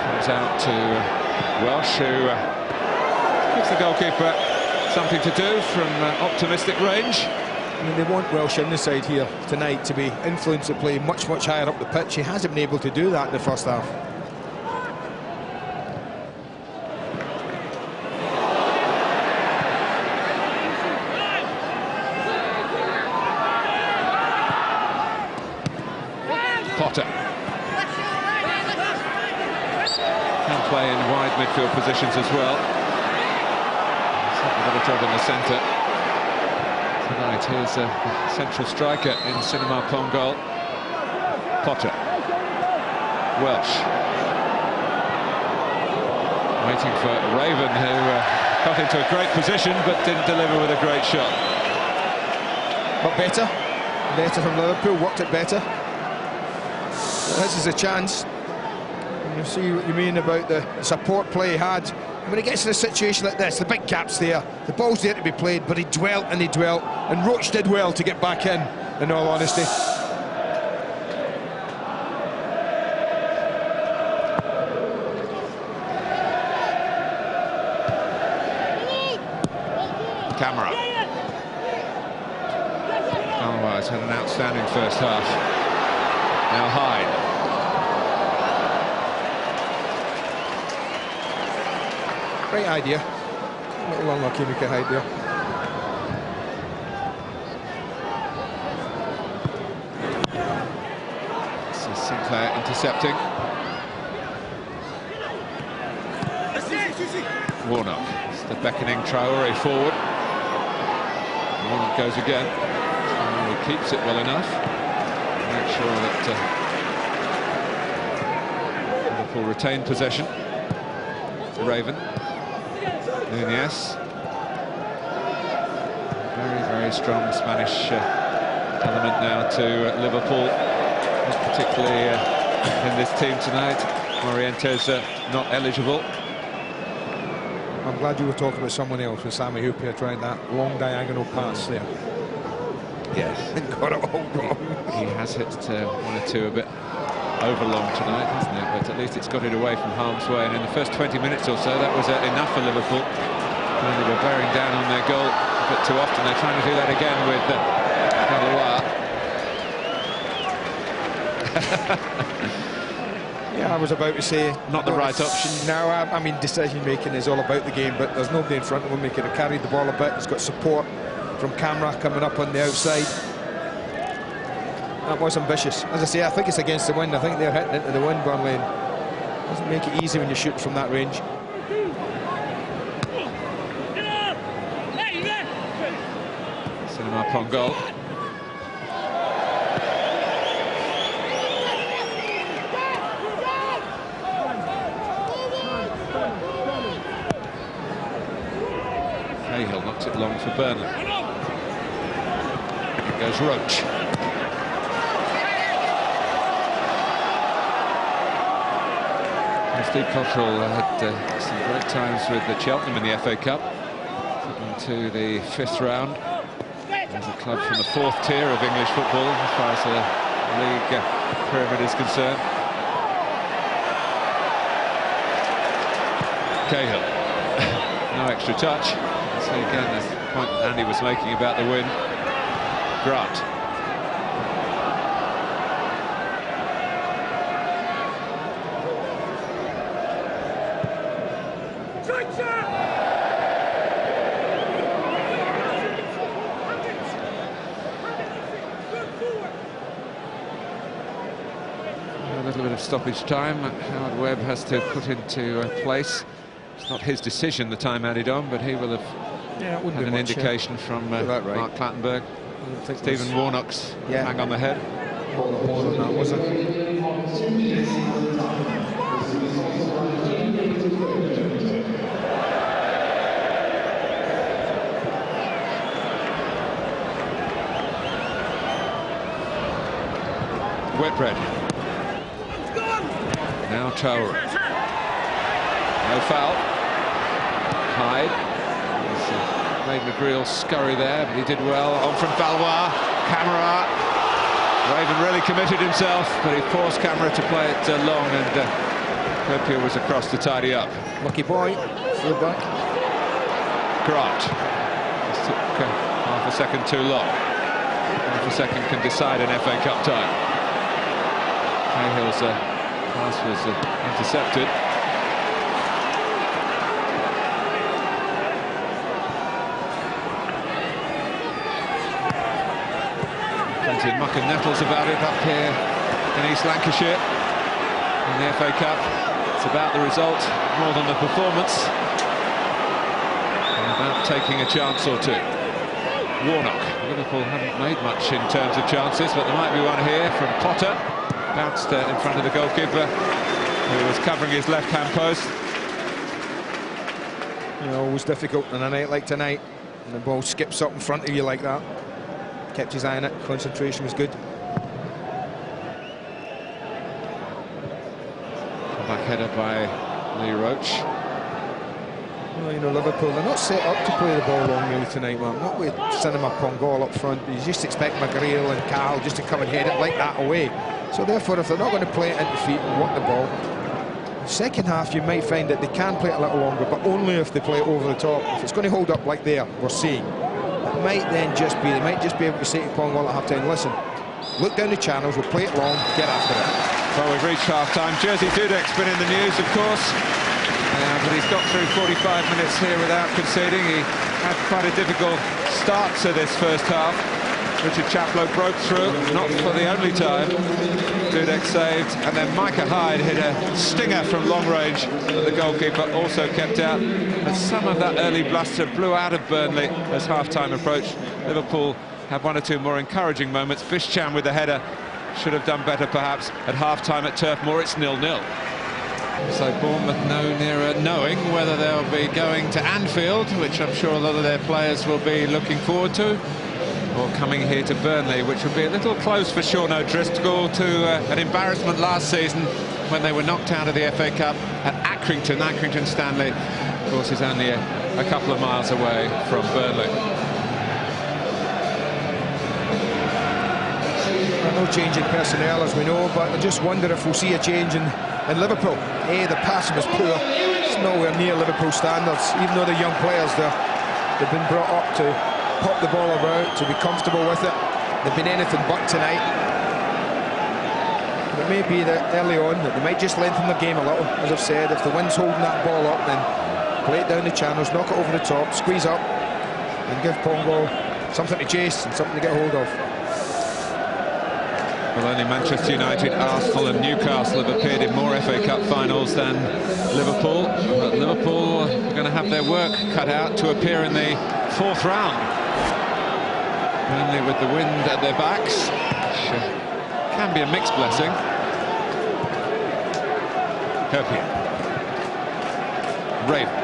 Comes out to Welsh, who gives the goalkeeper something to do from optimistic range. I mean, they want Welsh in the side here tonight to be influenced to play much, much higher up the pitch. He hasn't been able to do that in the first half. Potter. Can play in wide midfield positions as well. Certainly got a job in the centre tonight. Here's a central striker in Cinema Pongolle. Potter. Welsh. Waiting for Raven, who got into a great position but didn't deliver with a great shot. But better from Liverpool, worked it better. This is a chance. And you see what you mean about the support play he had. When he gets in a situation like this, the big gap's there, the ball's there to be played, but he dwelt, and Roach did well to get back in all honesty. Camera. Otherwise, had an outstanding first half. Now Hyde. Great idea. A little unlucky Mika Hyde there. This is Sinclair intercepting. Warnock. It's the beckoning Traore forward. Warnock goes again. He keeps it well enough. Make sure that Liverpool retain possession. Raven. Nunez. Very, very strong Spanish element now to Liverpool. Not particularly in this team tonight. Moriente's not eligible. I'm glad you were talking about someone else with Sami Hyypiä trying that long diagonal pass there. Yes. And got it all wrong. He has hit one or two a bit overlong tonight, hasn't it? But at least it's got it away from harm's way. And in the first 20 minutes or so, that was enough for Liverpool. And they were bearing down on their goal a bit too often. They're trying to do that again with Calois. Yeah, I was about to say... Not the right option. No, I mean, decision-making is all about the game, but there's nobody in front of him. He could have carried the ball a bit. He's got support from Camera coming up on the outside. That was ambitious. As I say, I think it's against the wind. I think they're hitting into the wind, Burnley. It doesn't make it easy when you shoot from that range. Cinema Pongolle. Cahill knocks it long for Burnley. Here goes Roach. Steve Cottrell had some great times with the Cheltenham in the FA Cup. Took them to the 5th round. There's a club from the 4th tier of English football as far as the league pyramid is concerned. Cahill. No extra touch. See again the point that Andy was making about the wind. Grant. A little bit of stoppage time Howard Webb has to put into place. It's not his decision, the time added on, but he will have had an indication from Mark Clattenburg. Stephen Warnock's hang on the head. That was it. Whitbread. Now Traore. No foul. Hyde. Made McGreal scurry there, but he did well. On from Valois. Camara. Raven really committed himself, but he forced Camara to play it long, and Copier was across to tidy up. Lucky boy. Full back. Grant. This took half a second too long. Half a second can decide an FA Cup tie. Cahill's pass was intercepted. Plenty of muck and nettles about it up here in East Lancashire. In the FA Cup, it's about the result more than the performance. And about taking a chance or two. Warnock. Liverpool haven't made much in terms of chances, but there might be one here from Potter. Bounced in front of the goalkeeper, who was covering his left-hand post. You know, always difficult on a night like tonight, and the ball skips up in front of you like that. Kept his eye on it, concentration was good. Back header by Lee Roach. Well, you know, Liverpool, they're not set up to play the ball long really tonight, man. Not with Cinema Pongal up front. You just expect McGreal and Cahill just to come and head it like that away. So therefore, if they're not going to play it into feet and work the ball, second half you might find that they can play it a little longer, but only if they play it over the top. If it's going to hold up like there, we're seeing, it might then just be, they might just be able to say to Pongal at half-time, listen, look down the channels, we'll play it long, get after it. Well, we've reached half-time. Jersey Dudek's been in the news, of course, but he's got through 45 minutes here without conceding. He had quite a difficult start to this first half. Richard Chaplow broke through, not for the only time. Dudek saved, and then Micah Hyde hit a stinger from long range that the goalkeeper also kept out. But some of that early bluster blew out of Burnley as half-time approached. Liverpool had one or two more encouraging moments. Bishchan with the header should have done better perhaps. At half-time at Turf Moor, it's 0-0. So Bournemouth no nearer knowing whether they'll be going to Anfield, which I'm sure a lot of their players will be looking forward to, or coming here to Burnley, which would be a little close for Sean O'Driscoll to an embarrassment last season when they were knocked out of the FA Cup at Accrington. Accrington Stanley, of course, is only a couple of miles away from Burnley. No change in personnel, as we know, but I just wonder if we'll see a change in Liverpool. The passing was poor. It's nowhere near Liverpool standards, even though they're young players. They've been brought up to pop the ball about, to be comfortable with it. They've been anything but tonight. But it may be that early on that they might just lengthen the game a little. As I've said, if the wind's holding that ball up, then play it down the channels, knock it over the top, squeeze up, and give Pongo something to chase and something to get hold of. Well, only Manchester United, Arsenal and Newcastle have appeared in more FA Cup finals than Liverpool. But Liverpool are going to have their work cut out to appear in the fourth round. Only with the wind at their backs, which can be a mixed blessing. Copier. Raven.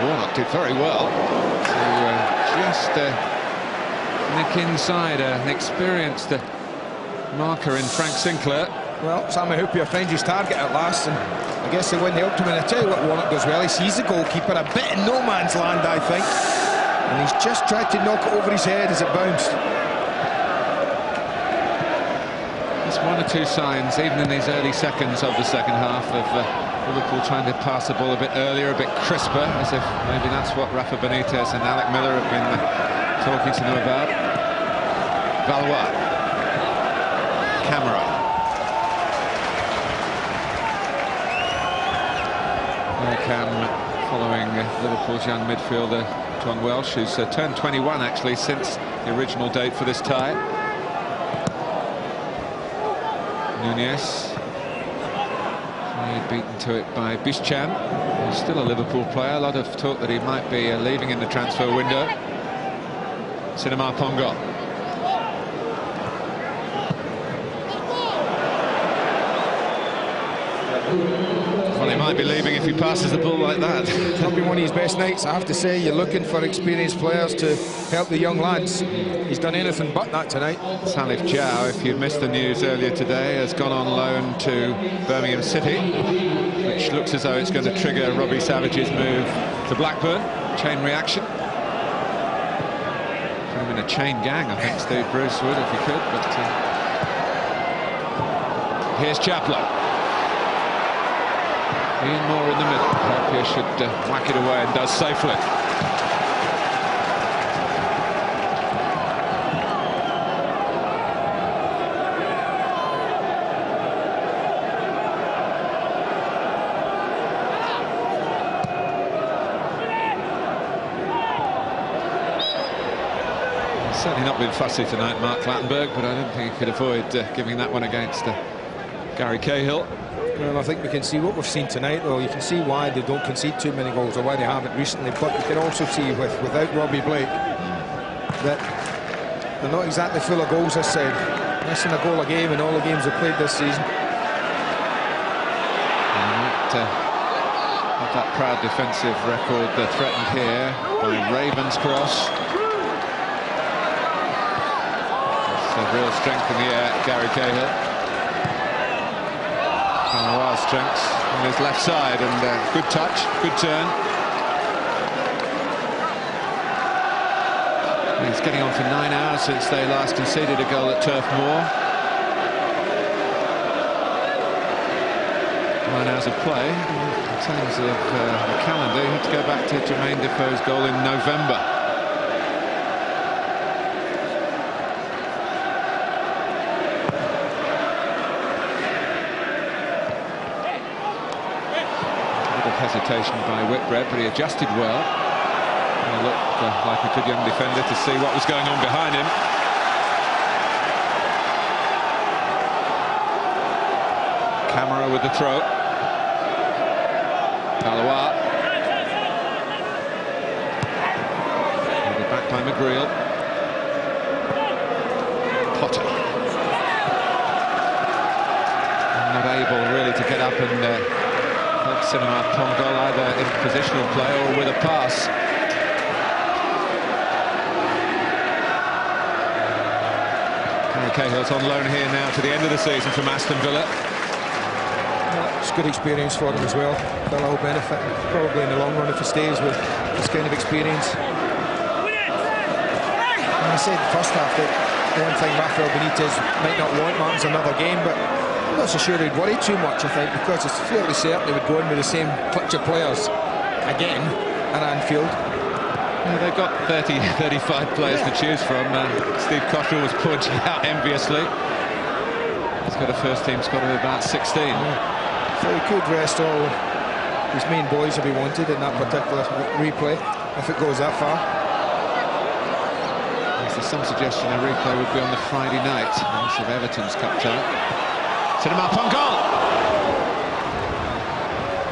Warnock did very well to just nick inside an experienced marker in Frank Sinclair. Well, Sammy Hooper finds his target at last, and I guess they win the ultimate. I tell you what Warnock does well, he sees the goalkeeper a bit in no man's land, I think, and he's just tried to knock it over his head as it bounced. There's one or two signs, even in these early seconds of the second half, of Liverpool trying to pass the ball a bit earlier, a bit crisper, as if maybe that's what Rafa Benitez and Alec Miller have been talking to them about. Valois. Camera. Following Liverpool's young midfielder John Welsh, who's turned 21 actually since the original date for this tie. Nunez, beaten to it by Bischan, who's still a Liverpool player. A lot of talk that he might be leaving in the transfer window. Cinema Pongo. Well, he might be leaving if he passes the ball like that. It's not been one of his best nights, I have to say. You're looking for experienced players to help the young lads. He's done anything but that tonight. Salif Diao, if you missed the news earlier today, has gone on loan to Birmingham City, which looks as though it's going to trigger Robbie Savage's move to Blackburn. Chain reaction. Put him in a chain gang, I think Steve Bruce would if he could. But here's Chaplow. Ian Moore in the middle. Happier should whack it away, and does safely. Certainly not been fussy tonight, Mark Clattenburg, but I don't think he could avoid giving that one against Gary Cahill. Well, I think we can see what we've seen tonight, though. You can see why they don't concede too many goals, or why they haven't recently, but you can also see without Robbie Blake that they're not exactly full of goals this side. Missing a goal a game in all the games they've played this season. Have that proud defensive record threatened here by Ravenscross. It's a real strength in the air, Gary Cahill. Wild strengths on his left side, and good touch, good turn. He's getting on for 9 hours since they last conceded a goal at Turf Moor. 9 hours of play. In terms of the calendar, you have to go back to Jermaine Defoe's goal in November. Hesitation by Whitbread, but he adjusted well. He looked like a good young defender to see what was going on behind him. Camera with the throw. Valois. Back by McGreal. Potter. Not able really to get up and Cinema Pongo, either in positional play or with a pass. Gary Cahill's on loan here now to the end of the season from Aston Villa. Well, it's good experience for him as well. Villa will benefit probably in the long run if he stays with this kind of experience. And I said first half that the one thing Rafael Benitez might not want, Martin's another game, but I'm not so sure he'd worry too much, I think, because it's fairly certain he would go in with the same clutch of players again at Anfield. Yeah, they've got 35 players to choose from. Steve Cottrell was pointing out enviously. He's got a first-team squad of about 16. Yeah. So he could rest all his main boys if he wanted in that particular replay, if it goes that far. There's some suggestion a replay would be on the Friday night, of Everton's cup tie. Cinema Pongo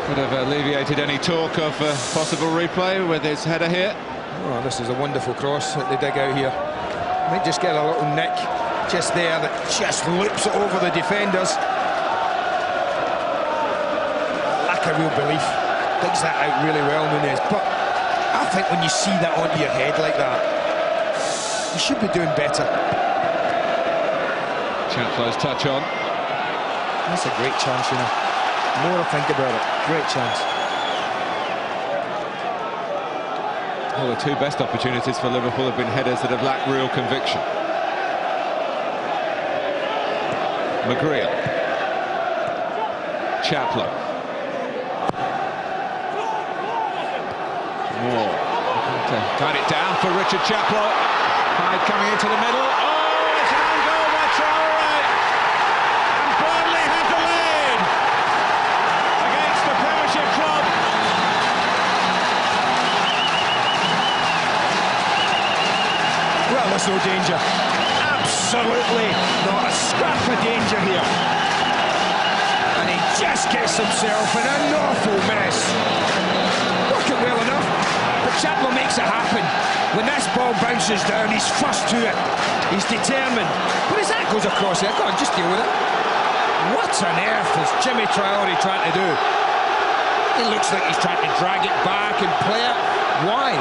could have alleviated any talk of possible replay with his header here. Oh, this is a wonderful cross that they dig out here. Might just get a little nick just there that just loops it over the defenders. Lack of real belief. Digs that out really well, Nunez. But I think when you see that onto your head like that, you should be doing better. Chaplow's touch on. That's a great chance, you know. The more I think about it, great chance. Well, the two best opportunities for Liverpool have been headers that have lacked real conviction. McGreal. Chaplow. Moore. Got it down for Richard Chaplow. Hyde coming into the middle. Oh, it's an own goal by Traore. And Burnley have the lead against the Premiership club. Well, there's no danger. Absolutely not a scrap of danger here. And he just gets himself in an awful mess. Working well enough, but Chaplow makes it happen. When this ball bounces down, he's first to it. He's determined. But as that goes across there, go on, just deal with it. What on earth is Jimmy Traore trying to do? It looks like he's trying to drag it back and play it. Why?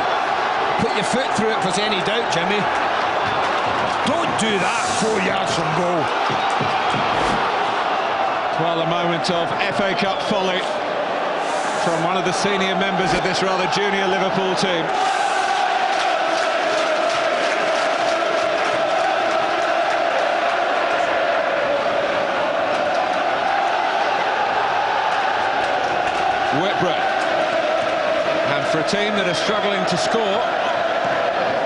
Put your foot through it if there's any doubt, Jimmy. Don't do that 4 yards from goal. Well, a moment of FA Cup folly from one of the senior members of this rather junior Liverpool team. Whitbread. And for a team that are struggling to score,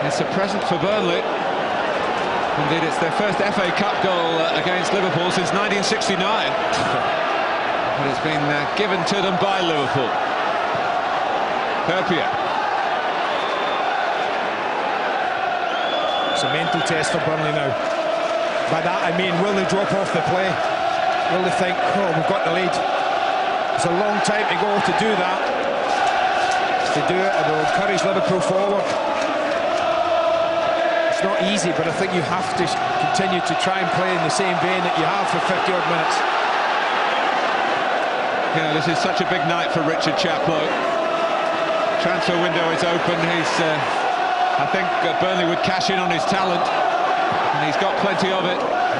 it's a present for Burnley. Indeed, it's their first FA Cup goal against Liverpool since 1969. But it's been given to them by Liverpool. Herpia. It's a mental test for Burnley now. By that I mean, will they drop off the play? Will they think, oh, we've got the lead? It's a long time to go to do that. If they do it, it'll encourage Liverpool forward. It's not easy, but I think you have to continue to try and play in the same vein that you have for 50-odd minutes. You know, this is such a big night for Richard Chaplow. Transfer window is open. I think Burnley would cash in on his talent, and he's got plenty of it.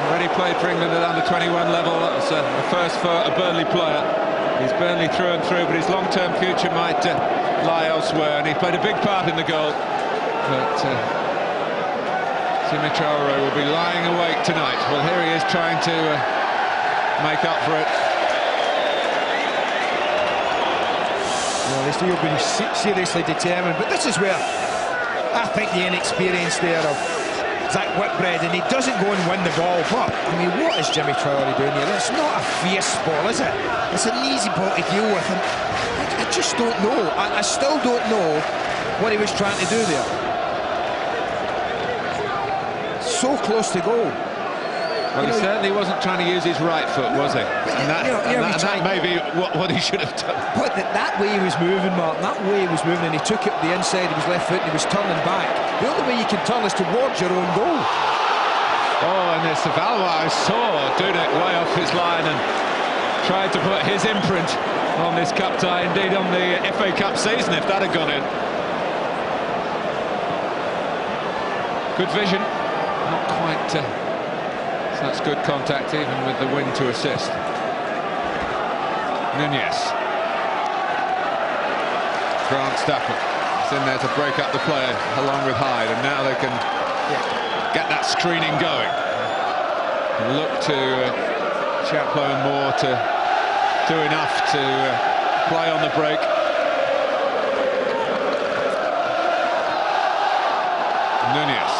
Already played for England at under-21 level. That was a first for a Burnley player. He's Burnley through and through, but his long-term future might lie elsewhere, and he played a big part in the goal. But Jimmy Traore will be lying awake tonight. Well, here he is trying to make up for it. Well, they still be seriously determined, but this is where I think the inexperience there of Zach Whitbread, and he doesn't go and win the ball. But I mean, what is Jimmy Traore doing here? It's not a fierce ball, is it? It's an easy ball to deal with, and I just don't know. I still don't know what he was trying to do there. So close to goal. Well, he certainly wasn't trying to use his right foot, was he? And that may be what he should have done. But that way he was moving, Martin, that way he was moving, and he took it to the inside of his left foot and he was turning back. The only way you can turn is towards your own goal. Oh, and there's Valois saw doing it way off his line and tried to put his imprint on this cup tie, indeed on the FA Cup season, if that had gone in. Good vision. Not quite... so that's good contact, even with the win to assist. Nunez. Grant Stafford is in there to break up the play along with Hyde, and now they can get that screening going. And look to Chaplow and Moore to do enough to play on the break. Nunez.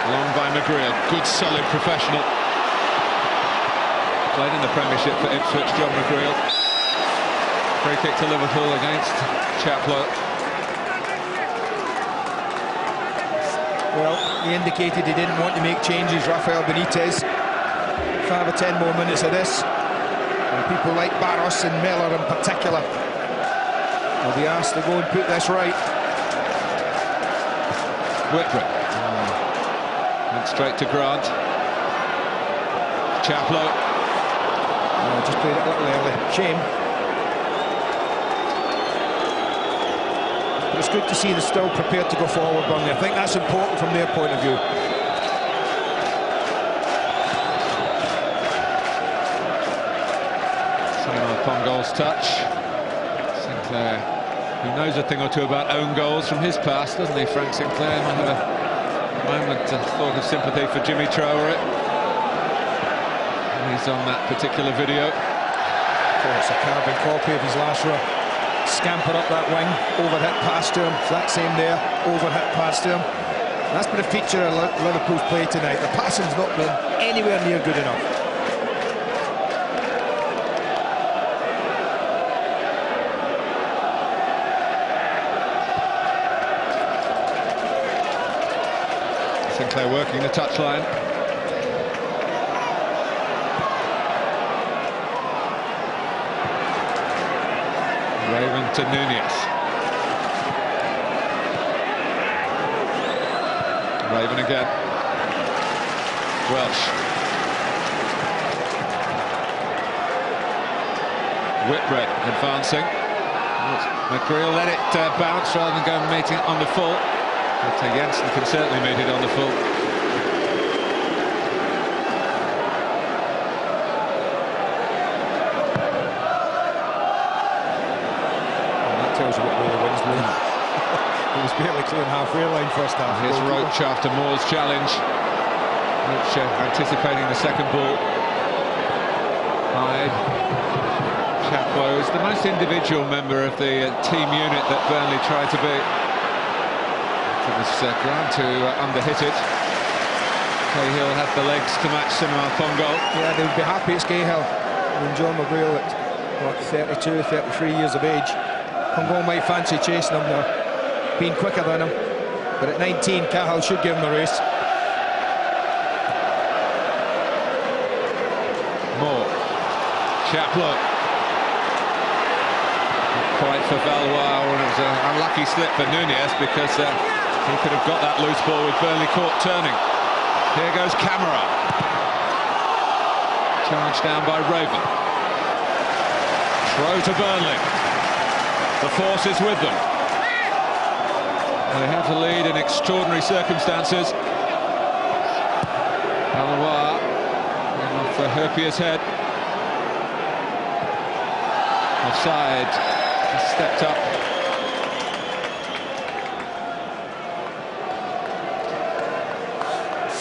Long by McGreal, good solid professional. Played in the Premiership for Ipswich, John McGreal. Free kick to Liverpool against Chaplow. Well, he indicated he didn't want to make changes, Rafael Benitez. 5 or 10 more minutes of this. And people like Barros and Miller in particular will be asked to go and put this right. Whitbread. Went straight to Grant. Chaplow. Oh, just played it a little early. Shame. But it's good to see they're still prepared to go forward, Burnley. I think that's important from their point of view. Pongo's touch. Sinclair, who knows a thing or two about own goals from his past, doesn't he, Frank Sinclair? Might have a moment, thought of sympathy for Jimmy Traore. He's on that particular video. Oh, it's a carbon copy of his last run. Scamper up that wing, overhit past to him. Flat same there, overhit past to him. And that's been a feature of Liverpool's play tonight. The passing's not been anywhere near good enough. Sinclair working the touchline. Raven to Nunez. Raven again. Welsh. Whitbread advancing. McGreal let it bounce rather than go meeting it on the full. But Jensen can certainly meet it on the full. Tells you what really wins the game. He was barely clearing halfway line first half. Here's Roach after Moore's challenge. Roach anticipating the second ball. High. Chaplow is the most individual member of the team unit that Burnley tried to be. It was ground to underhit it. Cahill had the legs to match Cinema Pongo. Yeah, they would be happy it's Cahill. And John McGreal at what, 32, 33 years of age. Pongo might fancy chasing him now, being quicker than him. But at 19, Cahill should give him the race. Moore. Chaplow. Quite for Valois, and it was an unlucky slip for Nunez because he could have got that loose ball with Burnley caught turning. Here goes Camera. Charged down by Raven. Throw to Burnley. The force is with them. They have to lead in extraordinary circumstances. Valois off the Herpia's head. Offside. He stepped up.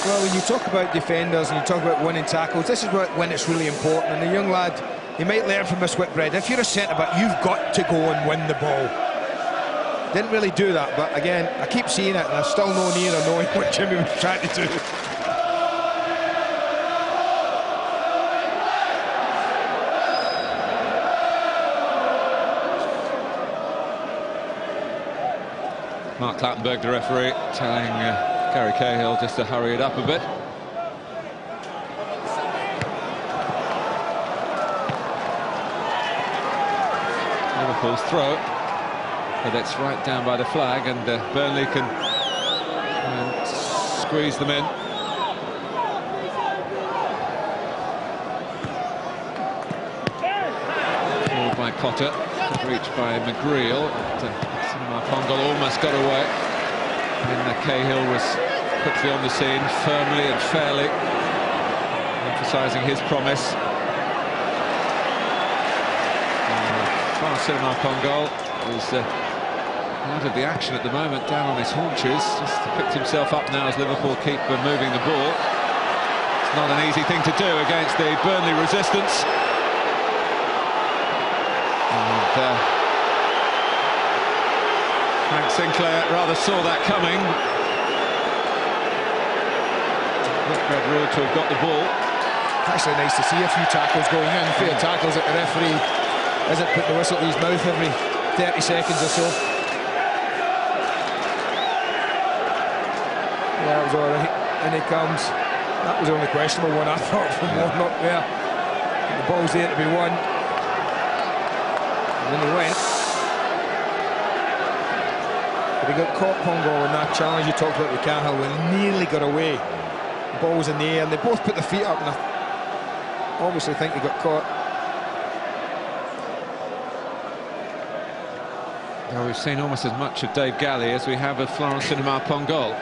Well, when you talk about defenders and you talk about winning tackles, this is when it's really important. And the young lad, he might learn from this Whitbread. If you're a centre-back, you've got to go and win the ball. Didn't really do that, but again, I keep seeing it, and I'm still no nearer knowing what Jimmy was trying to do. Mark Clattenburg, the referee, telling Gary Cahill just to hurry it up a bit. Liverpool's throw, but it's right down by the flag, and Burnley can squeeze them in. Forward by Potter, reached by McGreal. Pongo almost got away, and Cahill was quickly on the scene, firmly and fairly, emphasising his promise. Cinema Pongo is out of the action at the moment, down on his haunches, just picked himself up now as Liverpool keep moving the ball. It's not an easy thing to do against the Burnley resistance. And Frank Sinclair rather saw that coming. Whitbread ruled to have got the ball. Actually nice to see a few tackles going in, fair tackles that the referee isn't putting the whistle to his mouth every 30 seconds or so. Yeah, that was all right. In he comes. That was the only questionable one, I thought, from Warnock there. The ball's there to be won. And then he went. But he got caught, Pongo, in that challenge you talked about with Cahill, when he nearly got away. The ball was in the air, and they both put their feet up, and I obviously think they got caught. Well, we've seen almost as much of Dave Galley as we have of Florent Cinema Pongo.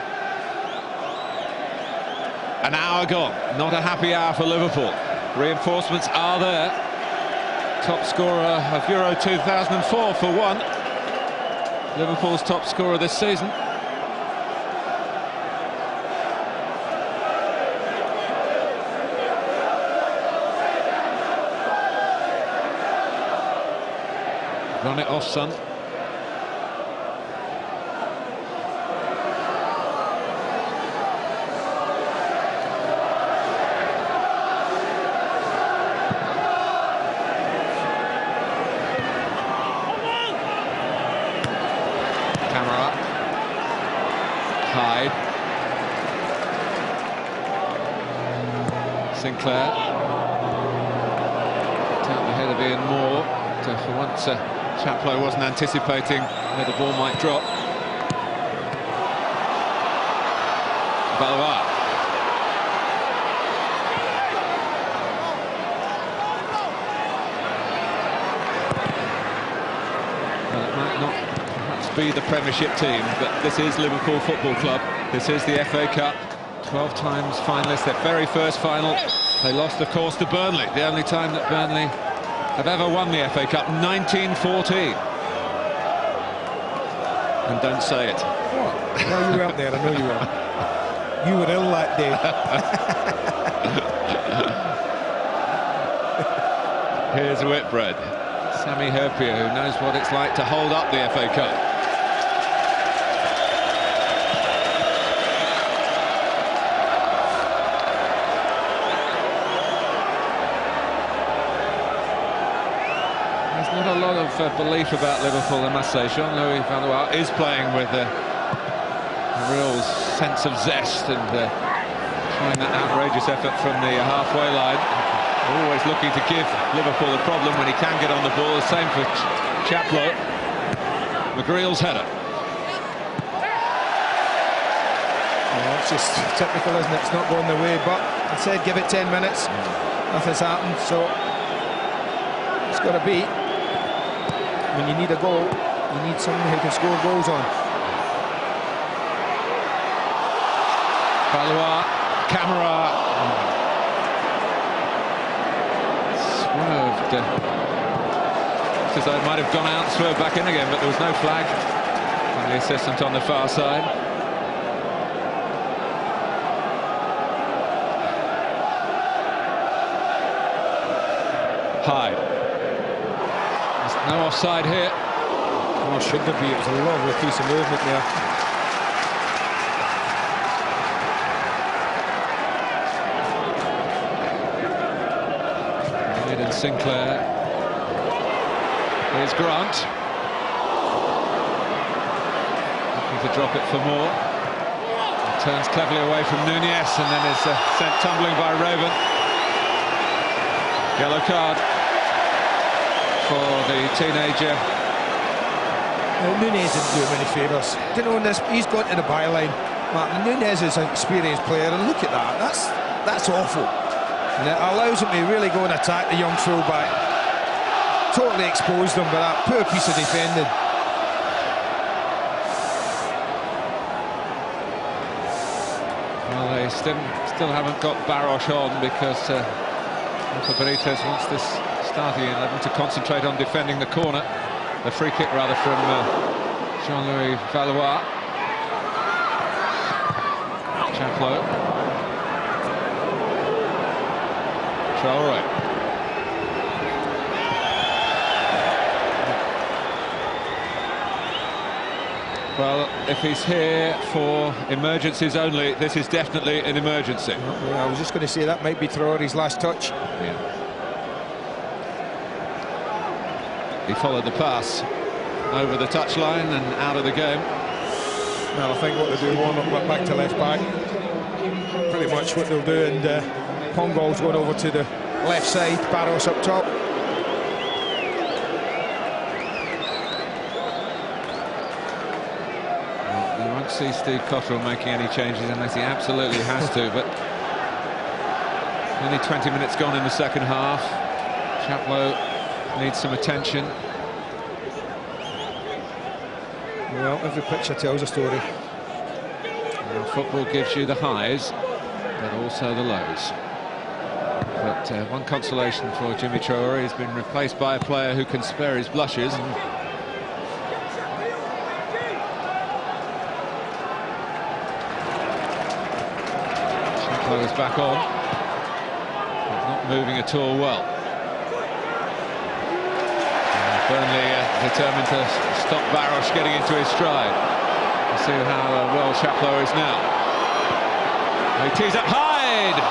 An hour gone, not a happy hour for Liverpool. Reinforcements are there. Top scorer of Euro 2004 for one. Liverpool's top scorer this season. Run it off, son. Camera. Hyde. Sinclair. Out the head of Ian Moore. For once, Chaplow wasn't anticipating where the ball might drop. Valois. Well, it might not perhaps be the Premiership team, but this is Liverpool Football Club. This is the FA Cup. 12 times finalists, their very first final. They lost, of course, to Burnley. The only time that Burnley have ever won the FA Cup, 1914. And don't say it. What? No, you weren't there, I know you were. You were ill that day. Here's Whitbread. Sammy Herpier, who knows what it's like to hold up the FA Cup. Not a lot of belief about Liverpool, I must say. Jean-Louis Valois is playing with a real sense of zest and trying that outrageous effort from the halfway line. Always looking to give Liverpool a problem when he can get on the ball. The same for Chaplow. McGreal's header. Oh, it's just typical, isn't it? It's not going the way, but I said give it 10 minutes. Nothing's happened, so it's got to be. When you need a goal, you need someone who can score goals on. Valois, Camera. Swerved. Just as though it might have gone out, swerved back in again, but there was no flag from the assistant on the far side. Hyde. No offside here. Oh, should there be? It was a lovely piece of movement there. Aidan Sinclair. Here's Grant. Looking to drop it for more. Turns cleverly away from Nunez and then is sent tumbling by Raven. Yellow card for the teenager. Nunez didn't do him any favours. You know, he's gone to the byline. Martin, Nunez is an experienced player, and look at that. That's awful. And it allows him to really go and attack the young fullback. Totally exposed him by that poor piece of defending. Well, they still haven't got Barosh on because Benitez wants this starting 11 to concentrate on defending the corner. The free kick, rather, from Jean-Louis Valois. Chaplow. Traoré. Well, if he's here for emergencies only, this is definitely an emergency. Yeah, I was just going to say that might be Traoré's last touch. Yeah. He followed the pass over the touchline and out of the game. Well, I think what they'll do, warm up back to left back. Pretty much what they'll do, and Pongol's going over to the left side, Barros up top. Well, you won't see Steve Cotterill making any changes unless he absolutely has to, but only 20 minutes gone in the second half. Chaplow needs some attention. Well, every picture tells a story. Well, football gives you the highs, but also the lows. But one consolation for Jimmy Traoré, he's been replaced by a player who can spare his blushes. Chaplow is back on, but not moving at all well. Burnley determined to stop Barros getting into his stride. We'll see how well Chaplow is now. He tees up Hyde!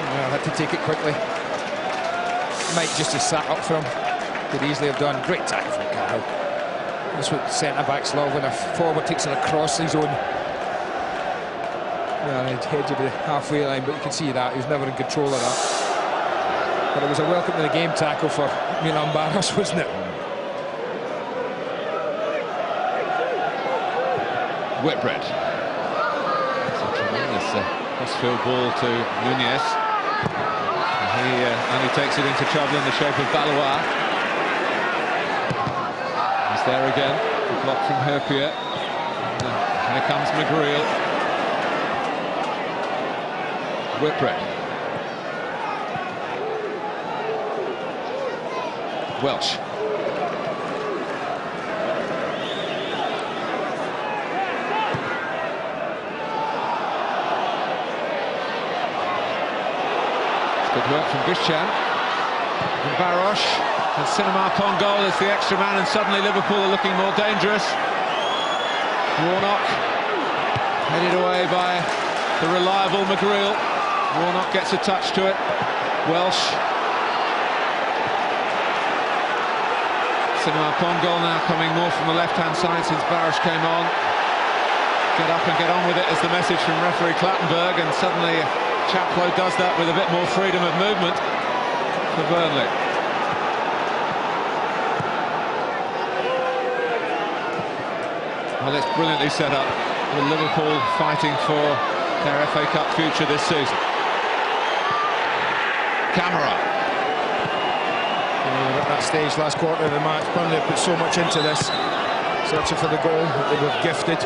Well, had to take it quickly. Might just have sat up for him. Could easily have done. Great tackle from Carroll. That's what centre-backs love when a forward takes it across his own. Well, edge of the halfway line, but you can see that he was never in control of that. But it was a welcome to the game tackle for Milan Barros, wasn't it? Whitbread. That's a tremendous cross-field ball to Nunez. And he only takes it into trouble in the shape of Valois. He's there again. A block from Herpier. Here comes McGreal. Whitbread. Welsh. Good work from Bishan. And Barros. And Cinema Pongolle is the extra man, and suddenly Liverpool are looking more dangerous. Warnock. Headed away by the reliable McGreal. Warnock gets a touch to it. Welsh. Cinema Pongolle now coming more from the left-hand side since Barros came on. Get up and get on with it is the message from referee Clattenburg, and suddenly Chaplow does that with a bit more freedom of movement for Burnley. Well, it's brilliantly set up with Liverpool fighting for their FA Cup future this season. Camera. At that stage, last quarter of the match, Burnley put so much into this, searching for the goal that they were gifted.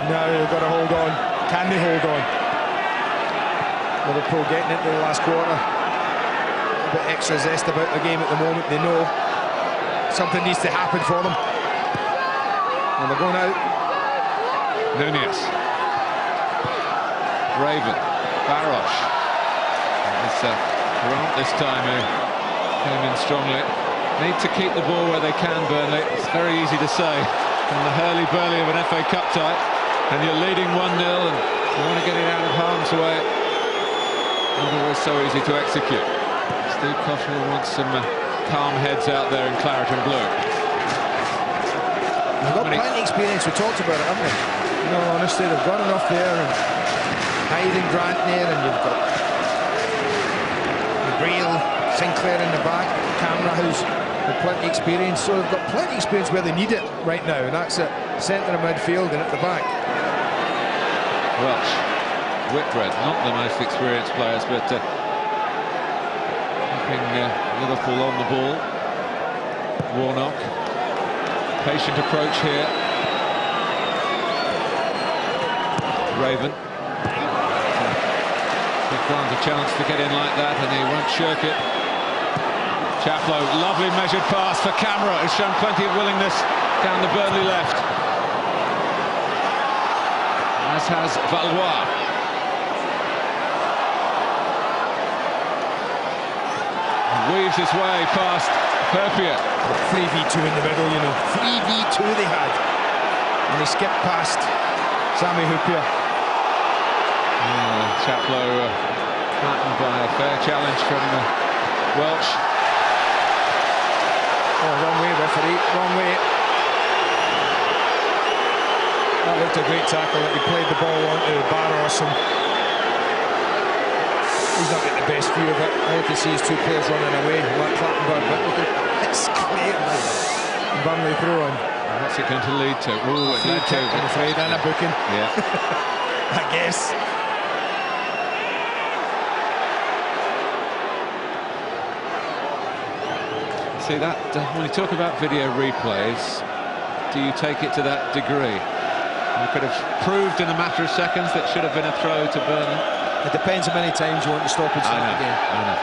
Now they've got to hold on. Can they hold on? Liverpool getting into the last quarter. A bit extra zest about the game at the moment. They know something needs to happen for them. And they're going out. Nunez. Raven. Barros. It's Grant this time who came in strongly. Need to keep the ball where they can, Burnley. It's very easy to say from the hurly-burly of an FA Cup tie. And you're leading 1-0 and you want to get it out of harm's way. Not always so easy to execute. Steve Cotterill wants some calm heads out there in claret and blue. They've got plenty of experience, we talked about it, haven't we? You know, honestly, they've got enough there, and Hyde and Grant there, and you've got McGreal, Sinclair in the back, Camera, who's got plenty of experience, so they've got plenty of experience where they need it right now, and that's at centre of midfield and at the back. Welsh. Whitbread, not the most experienced players, but keeping Liverpool on the ball. Warnock. Patient approach here. Raven. Give Grant a chance to get in like that, and he won't shirk it. Chaplow, lovely measured pass for Camera, who's shown plenty of willingness down the Burnley left. As has Valois. Weaves his way past Herpier. 3v2 in the middle, you know. 3v2 they had. And they skipped past Sami Hyypiä. Chaplow flattened by a fair challenge from Welsh. Oh, wrong way, referee. Wrong way. That looked a great tackle that he played the ball onto Barros, and he's not getting the best view of it. All you can see is two players running away, like Clattenburg, but look at it's clear. Burnley through on. What's it going to lead to? Ooh, it led to, I'm afraid, and a booking. Yeah. I guess. See that, when you talk about video replays, do you take it to that degree? You could have proved in a matter of seconds that should have been a throw to Burnley. It depends how many times you want to stop and start the game. I know.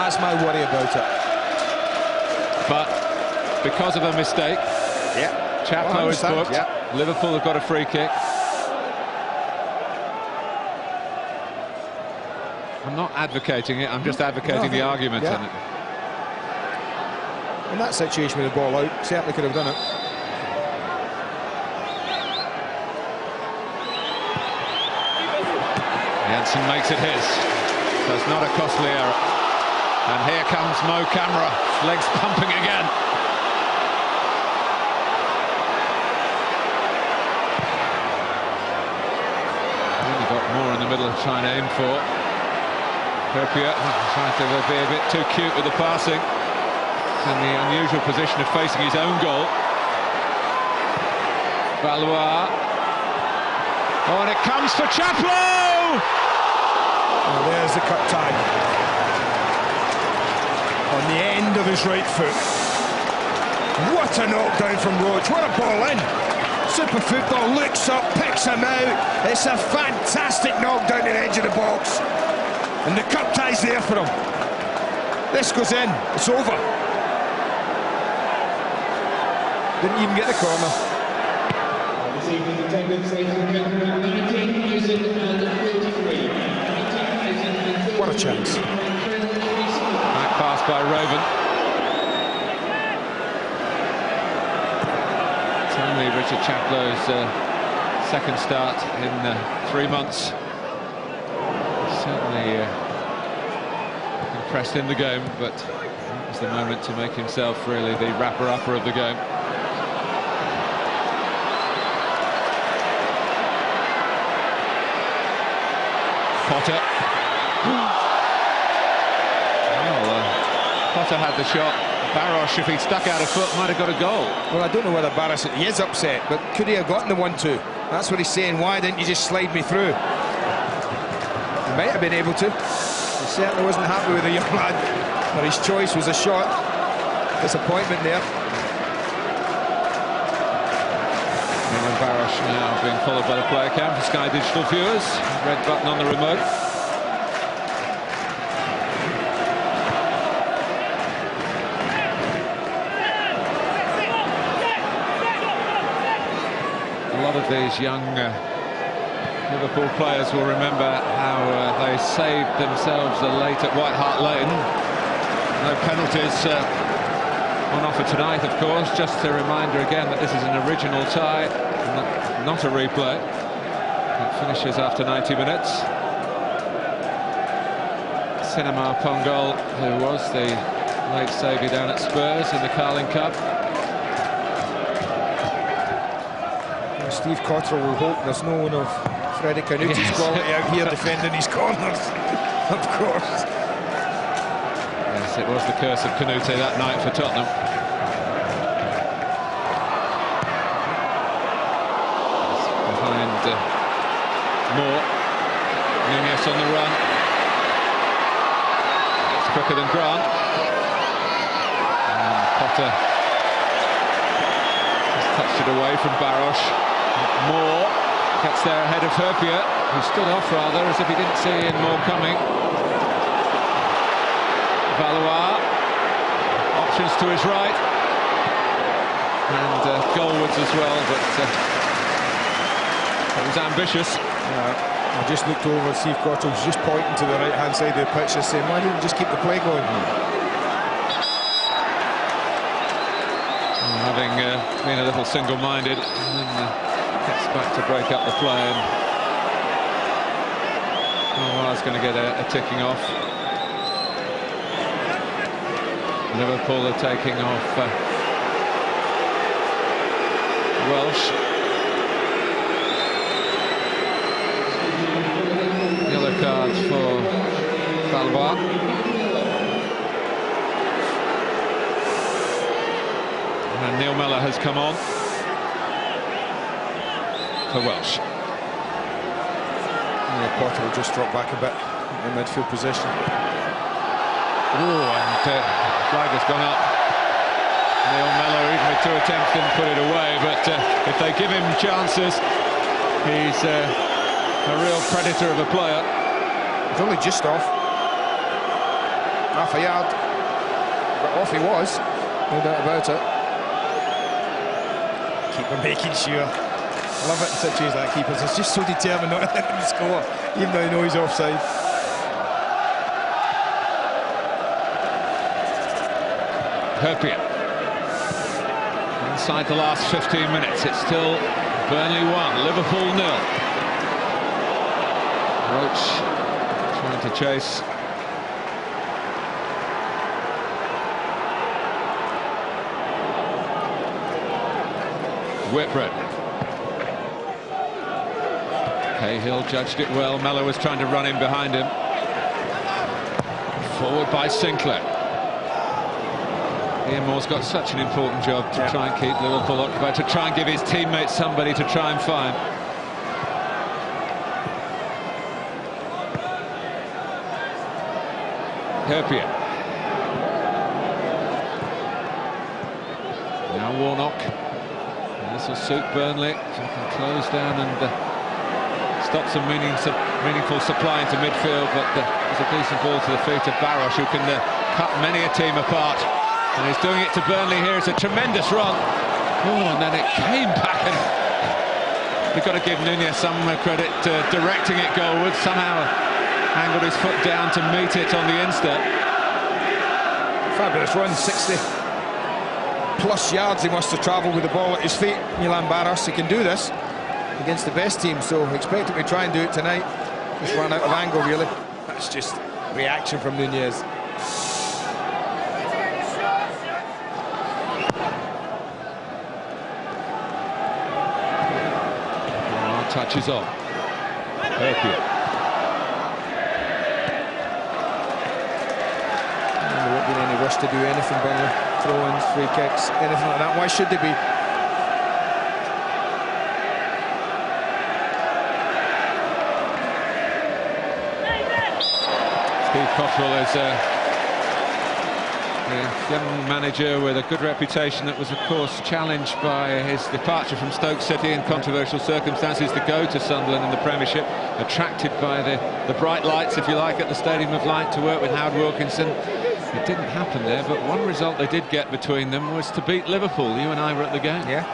That's my worry about it. But because of a mistake, Chaplow is booked. Liverpool have got a free kick. I'm not advocating it, I'm just advocating the argument. In that situation with the ball out, certainly could have done it. Jensen makes it his. So it's not a costly error. And here comes Mo Camara, legs pumping again. Really got more in the middle of trying to aim for. Herpier trying to be a bit too cute with the passing. In the unusual position of facing his own goal. Valois. Oh, and it comes for Chaplow! Oh, there's the cut time. On the end of his right foot. What a knockdown from Roach. What a ball in. Super football, looks up, picks him out. It's a fantastic knockdown at the edge of the box. And the cup tie's there for him. This goes in. It's over. Didn't even get the corner. What a chance. Back pass by Raven. It's only Richard Chaplow's second start in 3 months. Certainly impressed in the game, but it was the moment to make himself really the wrapper-upper of the game. Potter. Well, Potter had the shot. Barros, if he'd stuck out a foot, might have got a goal. Well, I don't know whether Barros, he is upset, but could he have gotten the 1-2? That's what he's saying. Why didn't you just slide me through? He might have been able to. He certainly wasn't happy with the young lad, but his choice was a shot. Disappointment there. Barros now being followed by the player cam for Sky Digital viewers. Red button on the remote. A lot of these young Liverpool players will remember how they saved themselves late at White Hart Lane. No penalties on offer tonight, of course. Just a reminder again that this is an original tie, not a replay. It finishes after 90 minutes. Cinema Pongolle, who was the late saviour down at Spurs in the Carling Cup. Well, Steve Cottrell will hope there's no one of Freddie Canuti's quality out here defending his corners, of course. Yes, it was the curse of Canute that night for Tottenham. Moore. Nunez on the run. It's quicker than Grant. And Potter just touched it away from Barros. Moore gets there ahead of Herpier, who stood off rather as if he didn't see in Moore coming. Valois. Options to his right. And goalwards as well, but it was ambitious. I just looked over, Steve Cottrell was just pointing to the right-hand side of the pitch, just saying, why didn't you just keep the play going? Having been a little single-minded, and then gets back to break up the play, and Noir's going to get a ticking off. Liverpool are taking off Welsh. Yellow cards for Valois. And Neil Mellor has come on for Welsh. Yeah, Potter will just drop back a bit in midfield position. Oh, and flag has gone up. Neil Mellor, even with 2 attempts, didn't put it away, but if they give him chances, he's a real predator of a player. He's only just off. Half a yard. But off he was. No doubt about it. Keeper making sure. I love it in situations like keepers. It's just so determined not to let him score, even though he knows he's offside. Herpier. Inside the last 15 minutes, it's still Burnley 1, Liverpool 0. Roach trying to chase. Whitbread. Cahill judged it well. Mellor was trying to run in behind him. Forward by Sinclair. Ian Moore's got such an important job to try and keep Liverpool occupied, to try and give his teammates somebody to try and find. Herpier. Now Warnock. And this will suit Burnley, so they can close down and stop some meaningful supply into midfield, but there's a decent ball to the feet of Barros, who can cut many a team apart. And he's doing it to Burnley here. It's a tremendous run. Oh, and then it came back, and you've got to give Nunez some credit directing it goalward. Somehow angled his foot down to meet it on the instant. Fabulous run, 60 plus yards he must have travelled with the ball at his feet. Milan Barros, he can do this against the best team, so expect him to try and do it tonight. Just ran out of angle, really. That's just reaction from Nunez. Touches on. Herpier. There won't be any rush to do anything, Burnley. Throw-ins, free kicks, anything like that. Why should they be? Steve Cockerell is a young manager with a good reputation that was, of course, challenged by his departure from Stoke City in controversial circumstances to go to Sunderland in the Premiership, attracted by the bright lights, if you like, at the Stadium of Light to work with Howard Wilkinson. It didn't happen there, but one result they did get between them was to beat Liverpool. You and I were at the game. Yeah.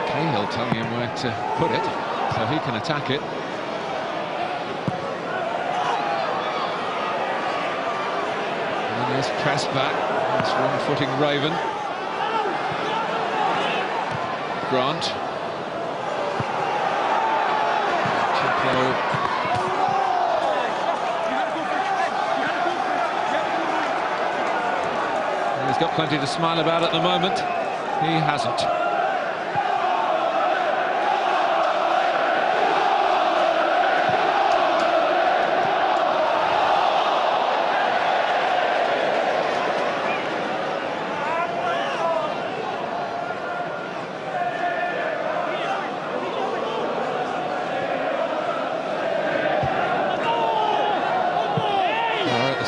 Cahill telling him where to put it, so he can attack it. And there's press back. That's wrong-footing Raven. Grant. And he's got plenty to smile about at the moment. He hasn't.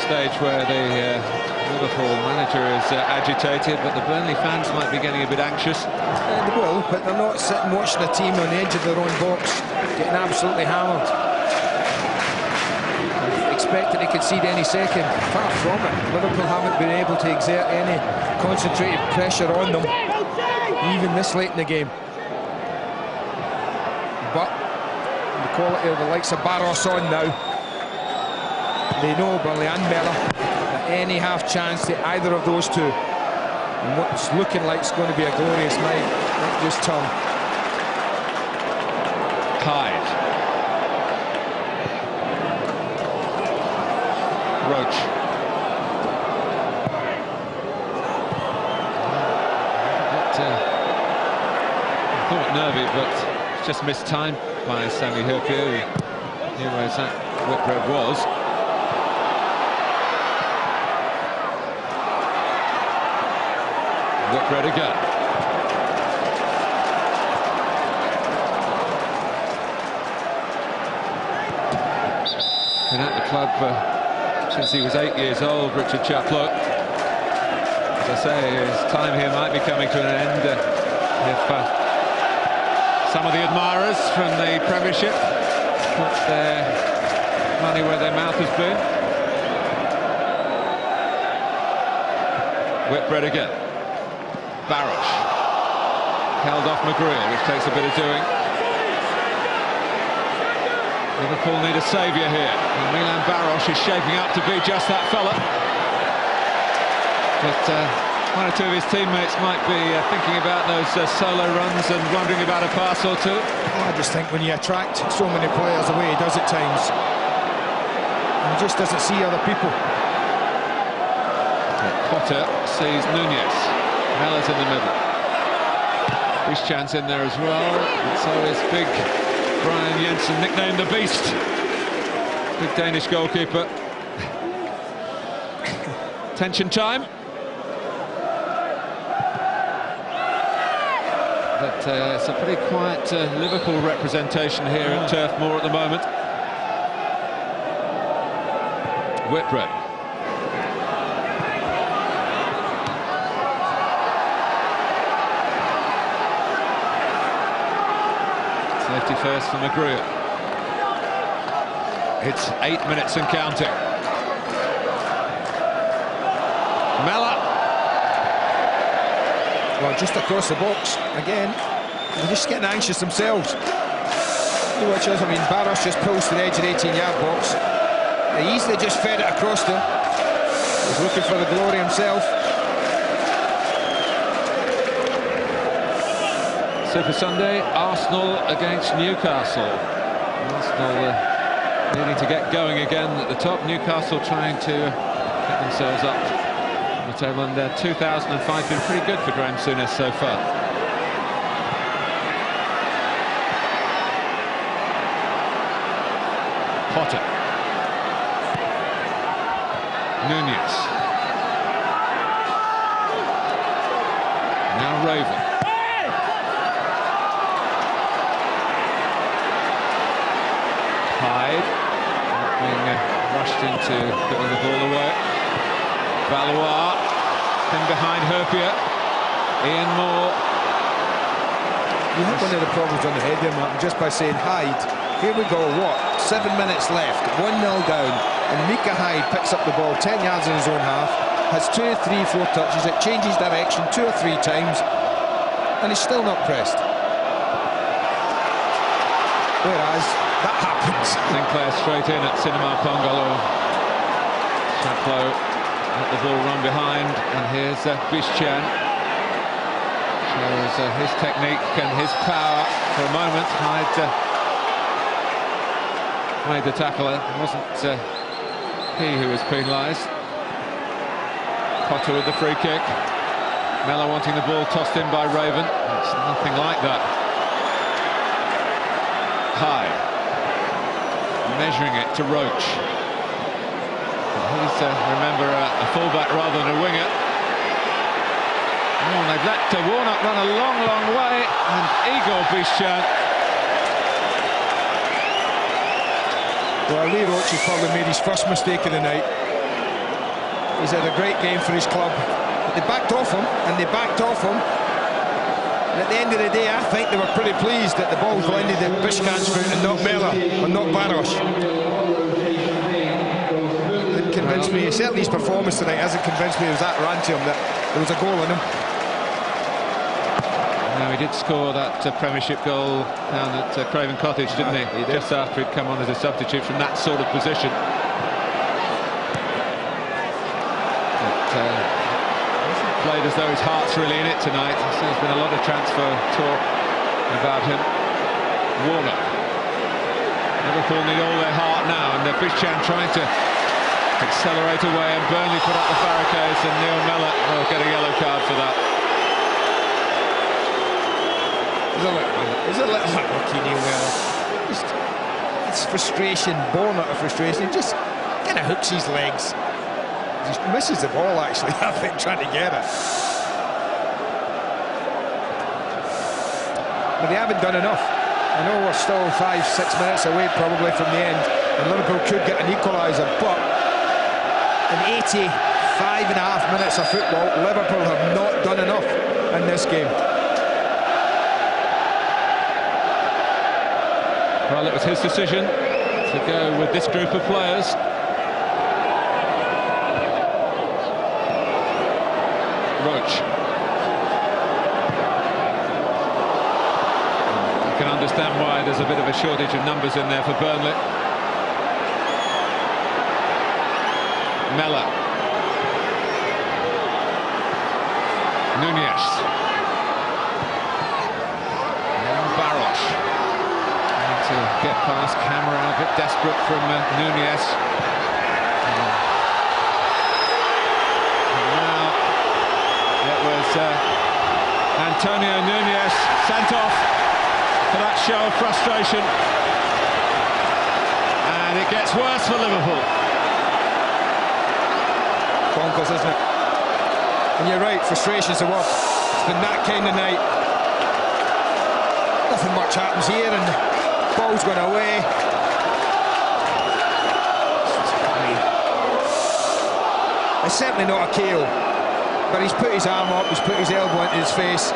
Stage where the Liverpool manager is agitated, but the Burnley fans might be getting a bit anxious. They will, but they're not sitting watching a team on the edge of their own box getting absolutely hammered. Expected they could concede any second. Far from it. Liverpool haven't been able to exert any concentrated pressure on them, even this late in the game. But the quality of the likes of Barros on now. They know, Burnley and Mellor, that any half chance to either of those two, and what's looking like it's going to be a glorious night, not just turn. Hyde. Roach. I thought nervy, but it's just missed time by Sammy Herpier, who knew where that Whitbread was. Whitbread again. Been at the club since he was 8 years old, Richard Chaplow. As I say, his time here might be coming to an end if some of the admirers from the Premiership put their money where their mouth has been. Whitbread again. Barros held off McGreal, which takes a bit of doing. Liverpool need a saviour here. And Milan Baros is shaping up to be just that fella. But one or two of his teammates might be thinking about those solo runs and wondering about a pass or two. I just think when you attract so many players the way he does at times, he just doesn't see other people. Potter sees Nunez. Mellor's in the middle. His chance in there as well. And so is big Brian Jensen, nicknamed the Beast. Big Danish goalkeeper. Tension time. But it's a pretty quiet Liverpool representation here at Turf Moor at the moment. Whitbread. Safety first for McGrew. It's 8 minutes and counting. Mellor. Well, just across the box again. They're just getting anxious themselves. Which is, I mean, Barros just pulls to the edge of the 18-yard box. They easily just fed it across to him. He's looking for the glory himself. Super Sunday, Arsenal against Newcastle. Arsenal needing to get going again at the top. Newcastle trying to get themselves up on the table. And 2005 been pretty good for Graham Souness so far. Potter. Nunez. Now Raven. Hyde being rushed into putting the ball away. Valois in behind Herpier. Ian Moore. You have one of the problems on the head there, Martin, just by saying Hyde. Here we go, what? 7 minutes left, 1-0 down, and Mika Hyde picks up the ball 10 yards in his own half, has 2, 3, 4 touches, it changes direction 2 or 3 times, and he's still not pressed. Whereas that happens. Sinclair straight in at Cinema Pongolo. Chaplow let the ball run behind, and here's Bischan. Shows his technique and his power for a moment. Hyde made the tackle. It wasn't he who was penalised. Potter with the free kick. Mellor wanting the ball tossed in by Raven. It's nothing like that. Hyde measuring it to Roach. He's remember a fullback rather than a winger. Oh, they've let Warnock run a long, long way, and Igor Bischan. Well, Lee Roach has probably made his first mistake of the night. He's had a great game for his club. But they backed off him, and they backed off him. And at the end of the day, I think they were pretty pleased that the ball landed in Bischan's foot and not Mellor, or not Baros. Didn't convince me, certainly his performance tonight hasn't convinced me it was that ran to him that there was a goal in him. Now, he did score that Premiership goal down at Craven Cottage, didn't he? He did. Just after he'd come on as a substitute from that sort of position. But played as though his heart's really in it tonight. So there's been a lot of transfer talk about him. Warnock. Liverpool need all their heart now, and Bischan trying to accelerate away, and Burnley put up the barricades, and Neil Mellor will get a yellow card for that. He's a little lucky, Neil Mellor. It's frustration, born out of frustration. He just kind of hooks his legs. He misses the ball, actually, I think, trying to get it. But they haven't done enough. I know we're still 5-6 minutes away, probably, from the end, and Liverpool could get an equaliser, but in 85.5 minutes of football, Liverpool have not done enough in this game. Well, it was his decision to go with this group of players. Roach. You can understand why there's a bit of a shortage of numbers in there for Burnley. Mella. Nunez. Now Barros. Trying to get past camera, a bit desperate from Nunez. And now it was Antonio Nunez sent off for that show of frustration. And it gets worse for Liverpool. Bonkers, isn't it? And you're right, frustration's the word. It's been that kind of night. Nothing much happens here, and the ball's going away. It's certainly not a KO, but he's put his arm up, he's put his elbow into his face.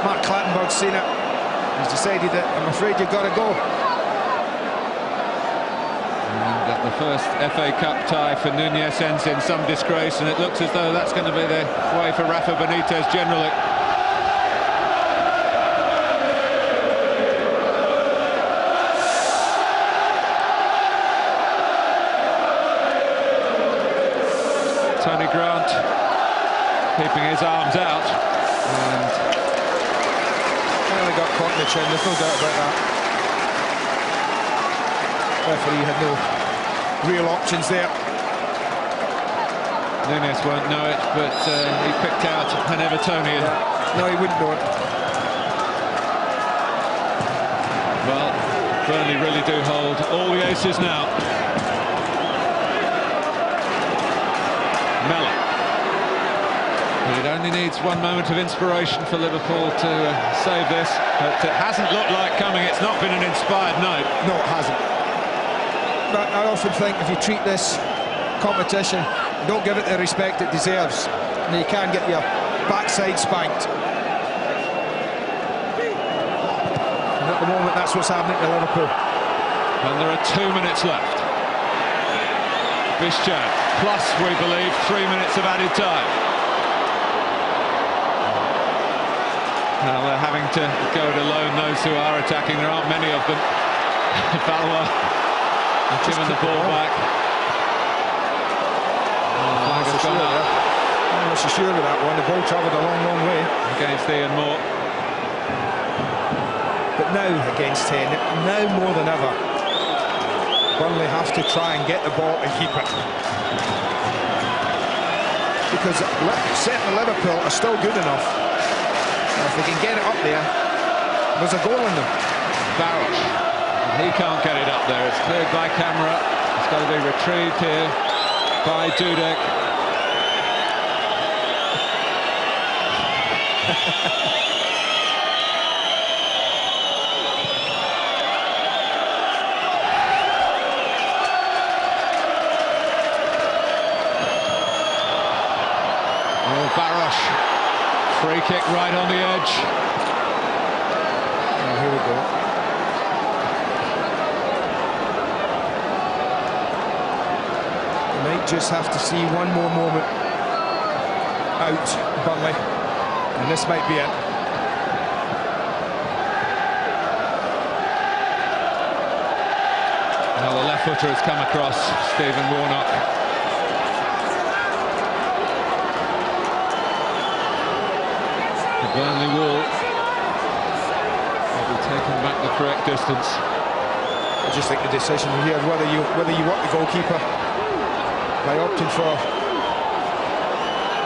Mark Clattenburg's seen it. He's decided that, I'm afraid you've got to go. And the first FA Cup tie for Nunez ends in some disgrace, and it looks as though that's going to be the way for Rafa Benitez generally. Tony Grant keeping his arms out, and they got caught in the chin, there's no doubt about that. Referee had no real options there. Nunez won't know it, but he picked out an Evertonian. No, he wouldn't know it. Well, Burnley really do hold all the aces now. Mella. It only needs one moment of inspiration for Liverpool to save this, but it hasn't looked like coming. It's not been an inspired night. No, it hasn't. But I often think if you treat this competition, don't give it the respect it deserves, and you can get your backside spanked. And at the moment, that's what's happening to Liverpool. And there are 2 minutes left. Bischan, plus, we believe, 3 minutes of added time. Now they're having to go it alone, those who are attacking. There aren't many of them. Valois given the ball back. I'm not so sure of that one. The ball travelled a long, long way. Against Ian Moore. But now against 10, now more than ever, Burnley have to try and get the ball and keep it. Because certainly Liverpool are still good enough. If they can get it up there, there's a goal in them. Barros. He can't get it up there. It's cleared by camera. It's got to be retrieved here by Dudek. Oh, Barros. Free kick right on the edge. And here we go. They might just have to see one more moment out, Burnley, and this might be it. Well, the left footer has come across Stephen Warnock. The Burnley wall will be taken back the correct distance. I just think the decision here, whether you want the goalkeeper by opting for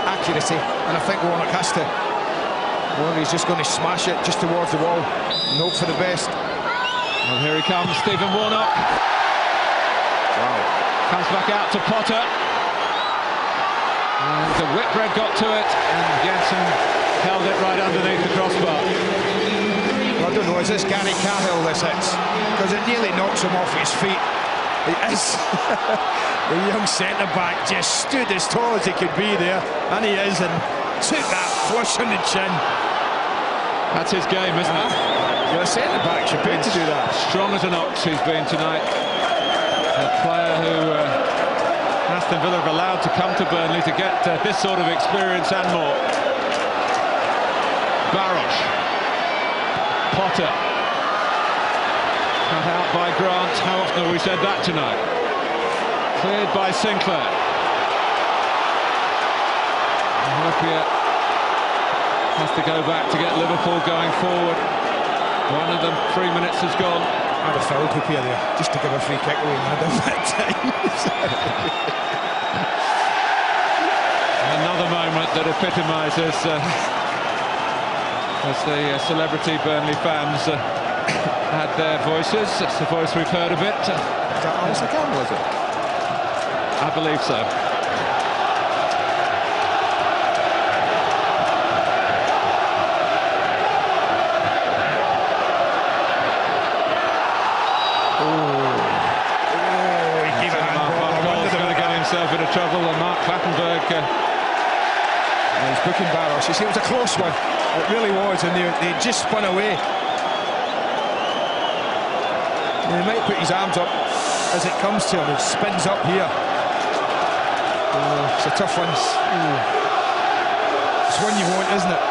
accuracy, and I think Warnock has to, or he's just going to smash it just towards the wall and hope for the best. Well, here he comes, Stephen Warnock. Wow. Comes back out to Potter. And the Whitbread got to it, and Jensen held it right underneath the crossbar. Well, I don't know, is this Gary Cahill this hits? Because it nearly knocks him off his feet. It is. The young centre-back just stood as tall as he could be there, and he is, and took that flush on the chin. That's his game, isn't it? You're a centre-back, you're paid to do that. Strong as an ox he's been tonight. A player who Aston Villa have allowed to come to Burnley to get this sort of experience and more. Barros. Potter. out by Grant. How often have we said that tonight? Cleared by Sinclair. Hopia has to go back to get Liverpool going forward. One of them, 3 minutes has gone. I'd have fouled Hopia there, just to give a free kick away, man, at that time. Another moment that epitomises as the celebrity Burnley fans had their voices. It's the voice we've heard a bit. Is that Alistair Campbell, is it? I believe so. He gave a handball. He's going to get himself into trouble, and Mark Clattenburg... he's booking Barros. You see, it was a close one. It really was, and they just spun away. And he might put his arms up as it comes to him. It spins up here. It's a tough one. It's one you want, isn't it?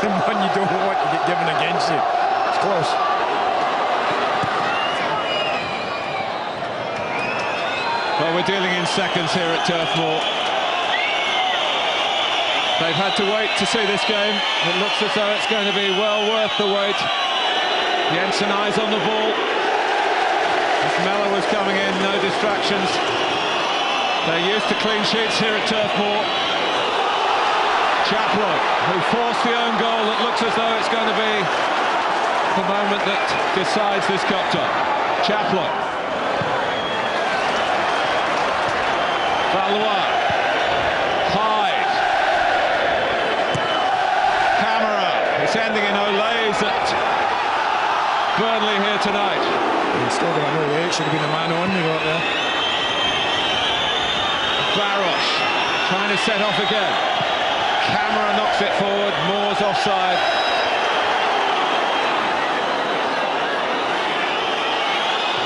And one you don't want to get given against you. It's close. Well, we're dealing in seconds here at Turf Moor. They've had to wait to see this game. It looks as though it's going to be well worth the wait. Jensen eyes on the ball. As Mellor was coming in, no distractions. They're used to clean sheets here at Turf Moor. Chaploy, who forced the own goal that looks as though it's going to be the moment that decides this cup tie. Chaploy. Valois. Hyde. Camera. It's ending in Olays at Burnley here tonight. Instead of an Olay, it should have been a man on they got there. Barros trying to set off again. Camera knocks it forward. Moore's offside.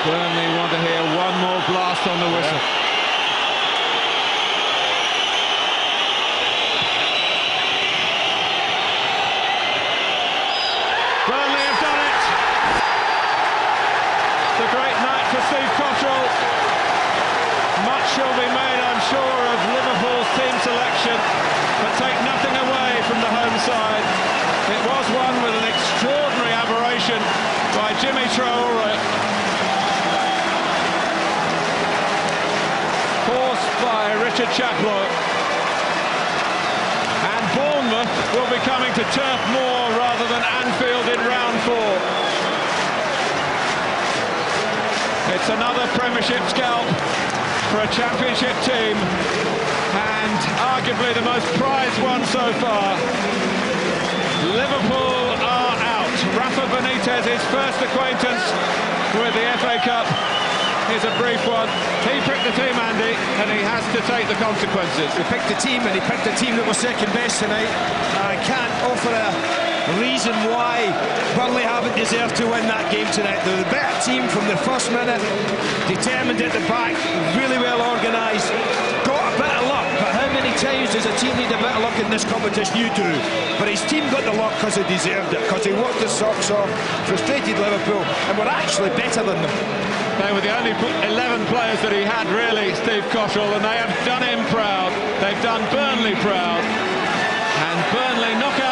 Burnley want to hear one more blast on the whistle. Burnley have done it. It's a great night for Steve Cottrell. Much shall be made, I'm sure, of Liverpool's team selection, but take nothing away from the home side. It was won with an extraordinary aberration by Jimmy Traore, forced by Richard Chaploy. And Bournemouth will be coming to Turf Moor rather than Anfield in round 4. It's another Premiership scalp for a Championship team, and arguably the most prized one so far. Liverpool are out. Rafa Benitez's first acquaintance with the FA Cup is a brief one. He picked the team, Andy, and he has to take the consequences. He picked the team, and he picked the team that was second best tonight. I can't offer a reason why Burnley haven't deserved to win that game tonight. They're the better team from the first minute, determined at the back, really well organised, got a bit of luck. But how many times does a team need a bit of luck in this competition? You do. But his team got the luck because they deserved it, because they worked their socks off, frustrated Liverpool, and were actually better than them. They were the only 11 players that he had, really, Steve Cottrell, and they have done him proud. They've done Burnley proud. And Burnley knock out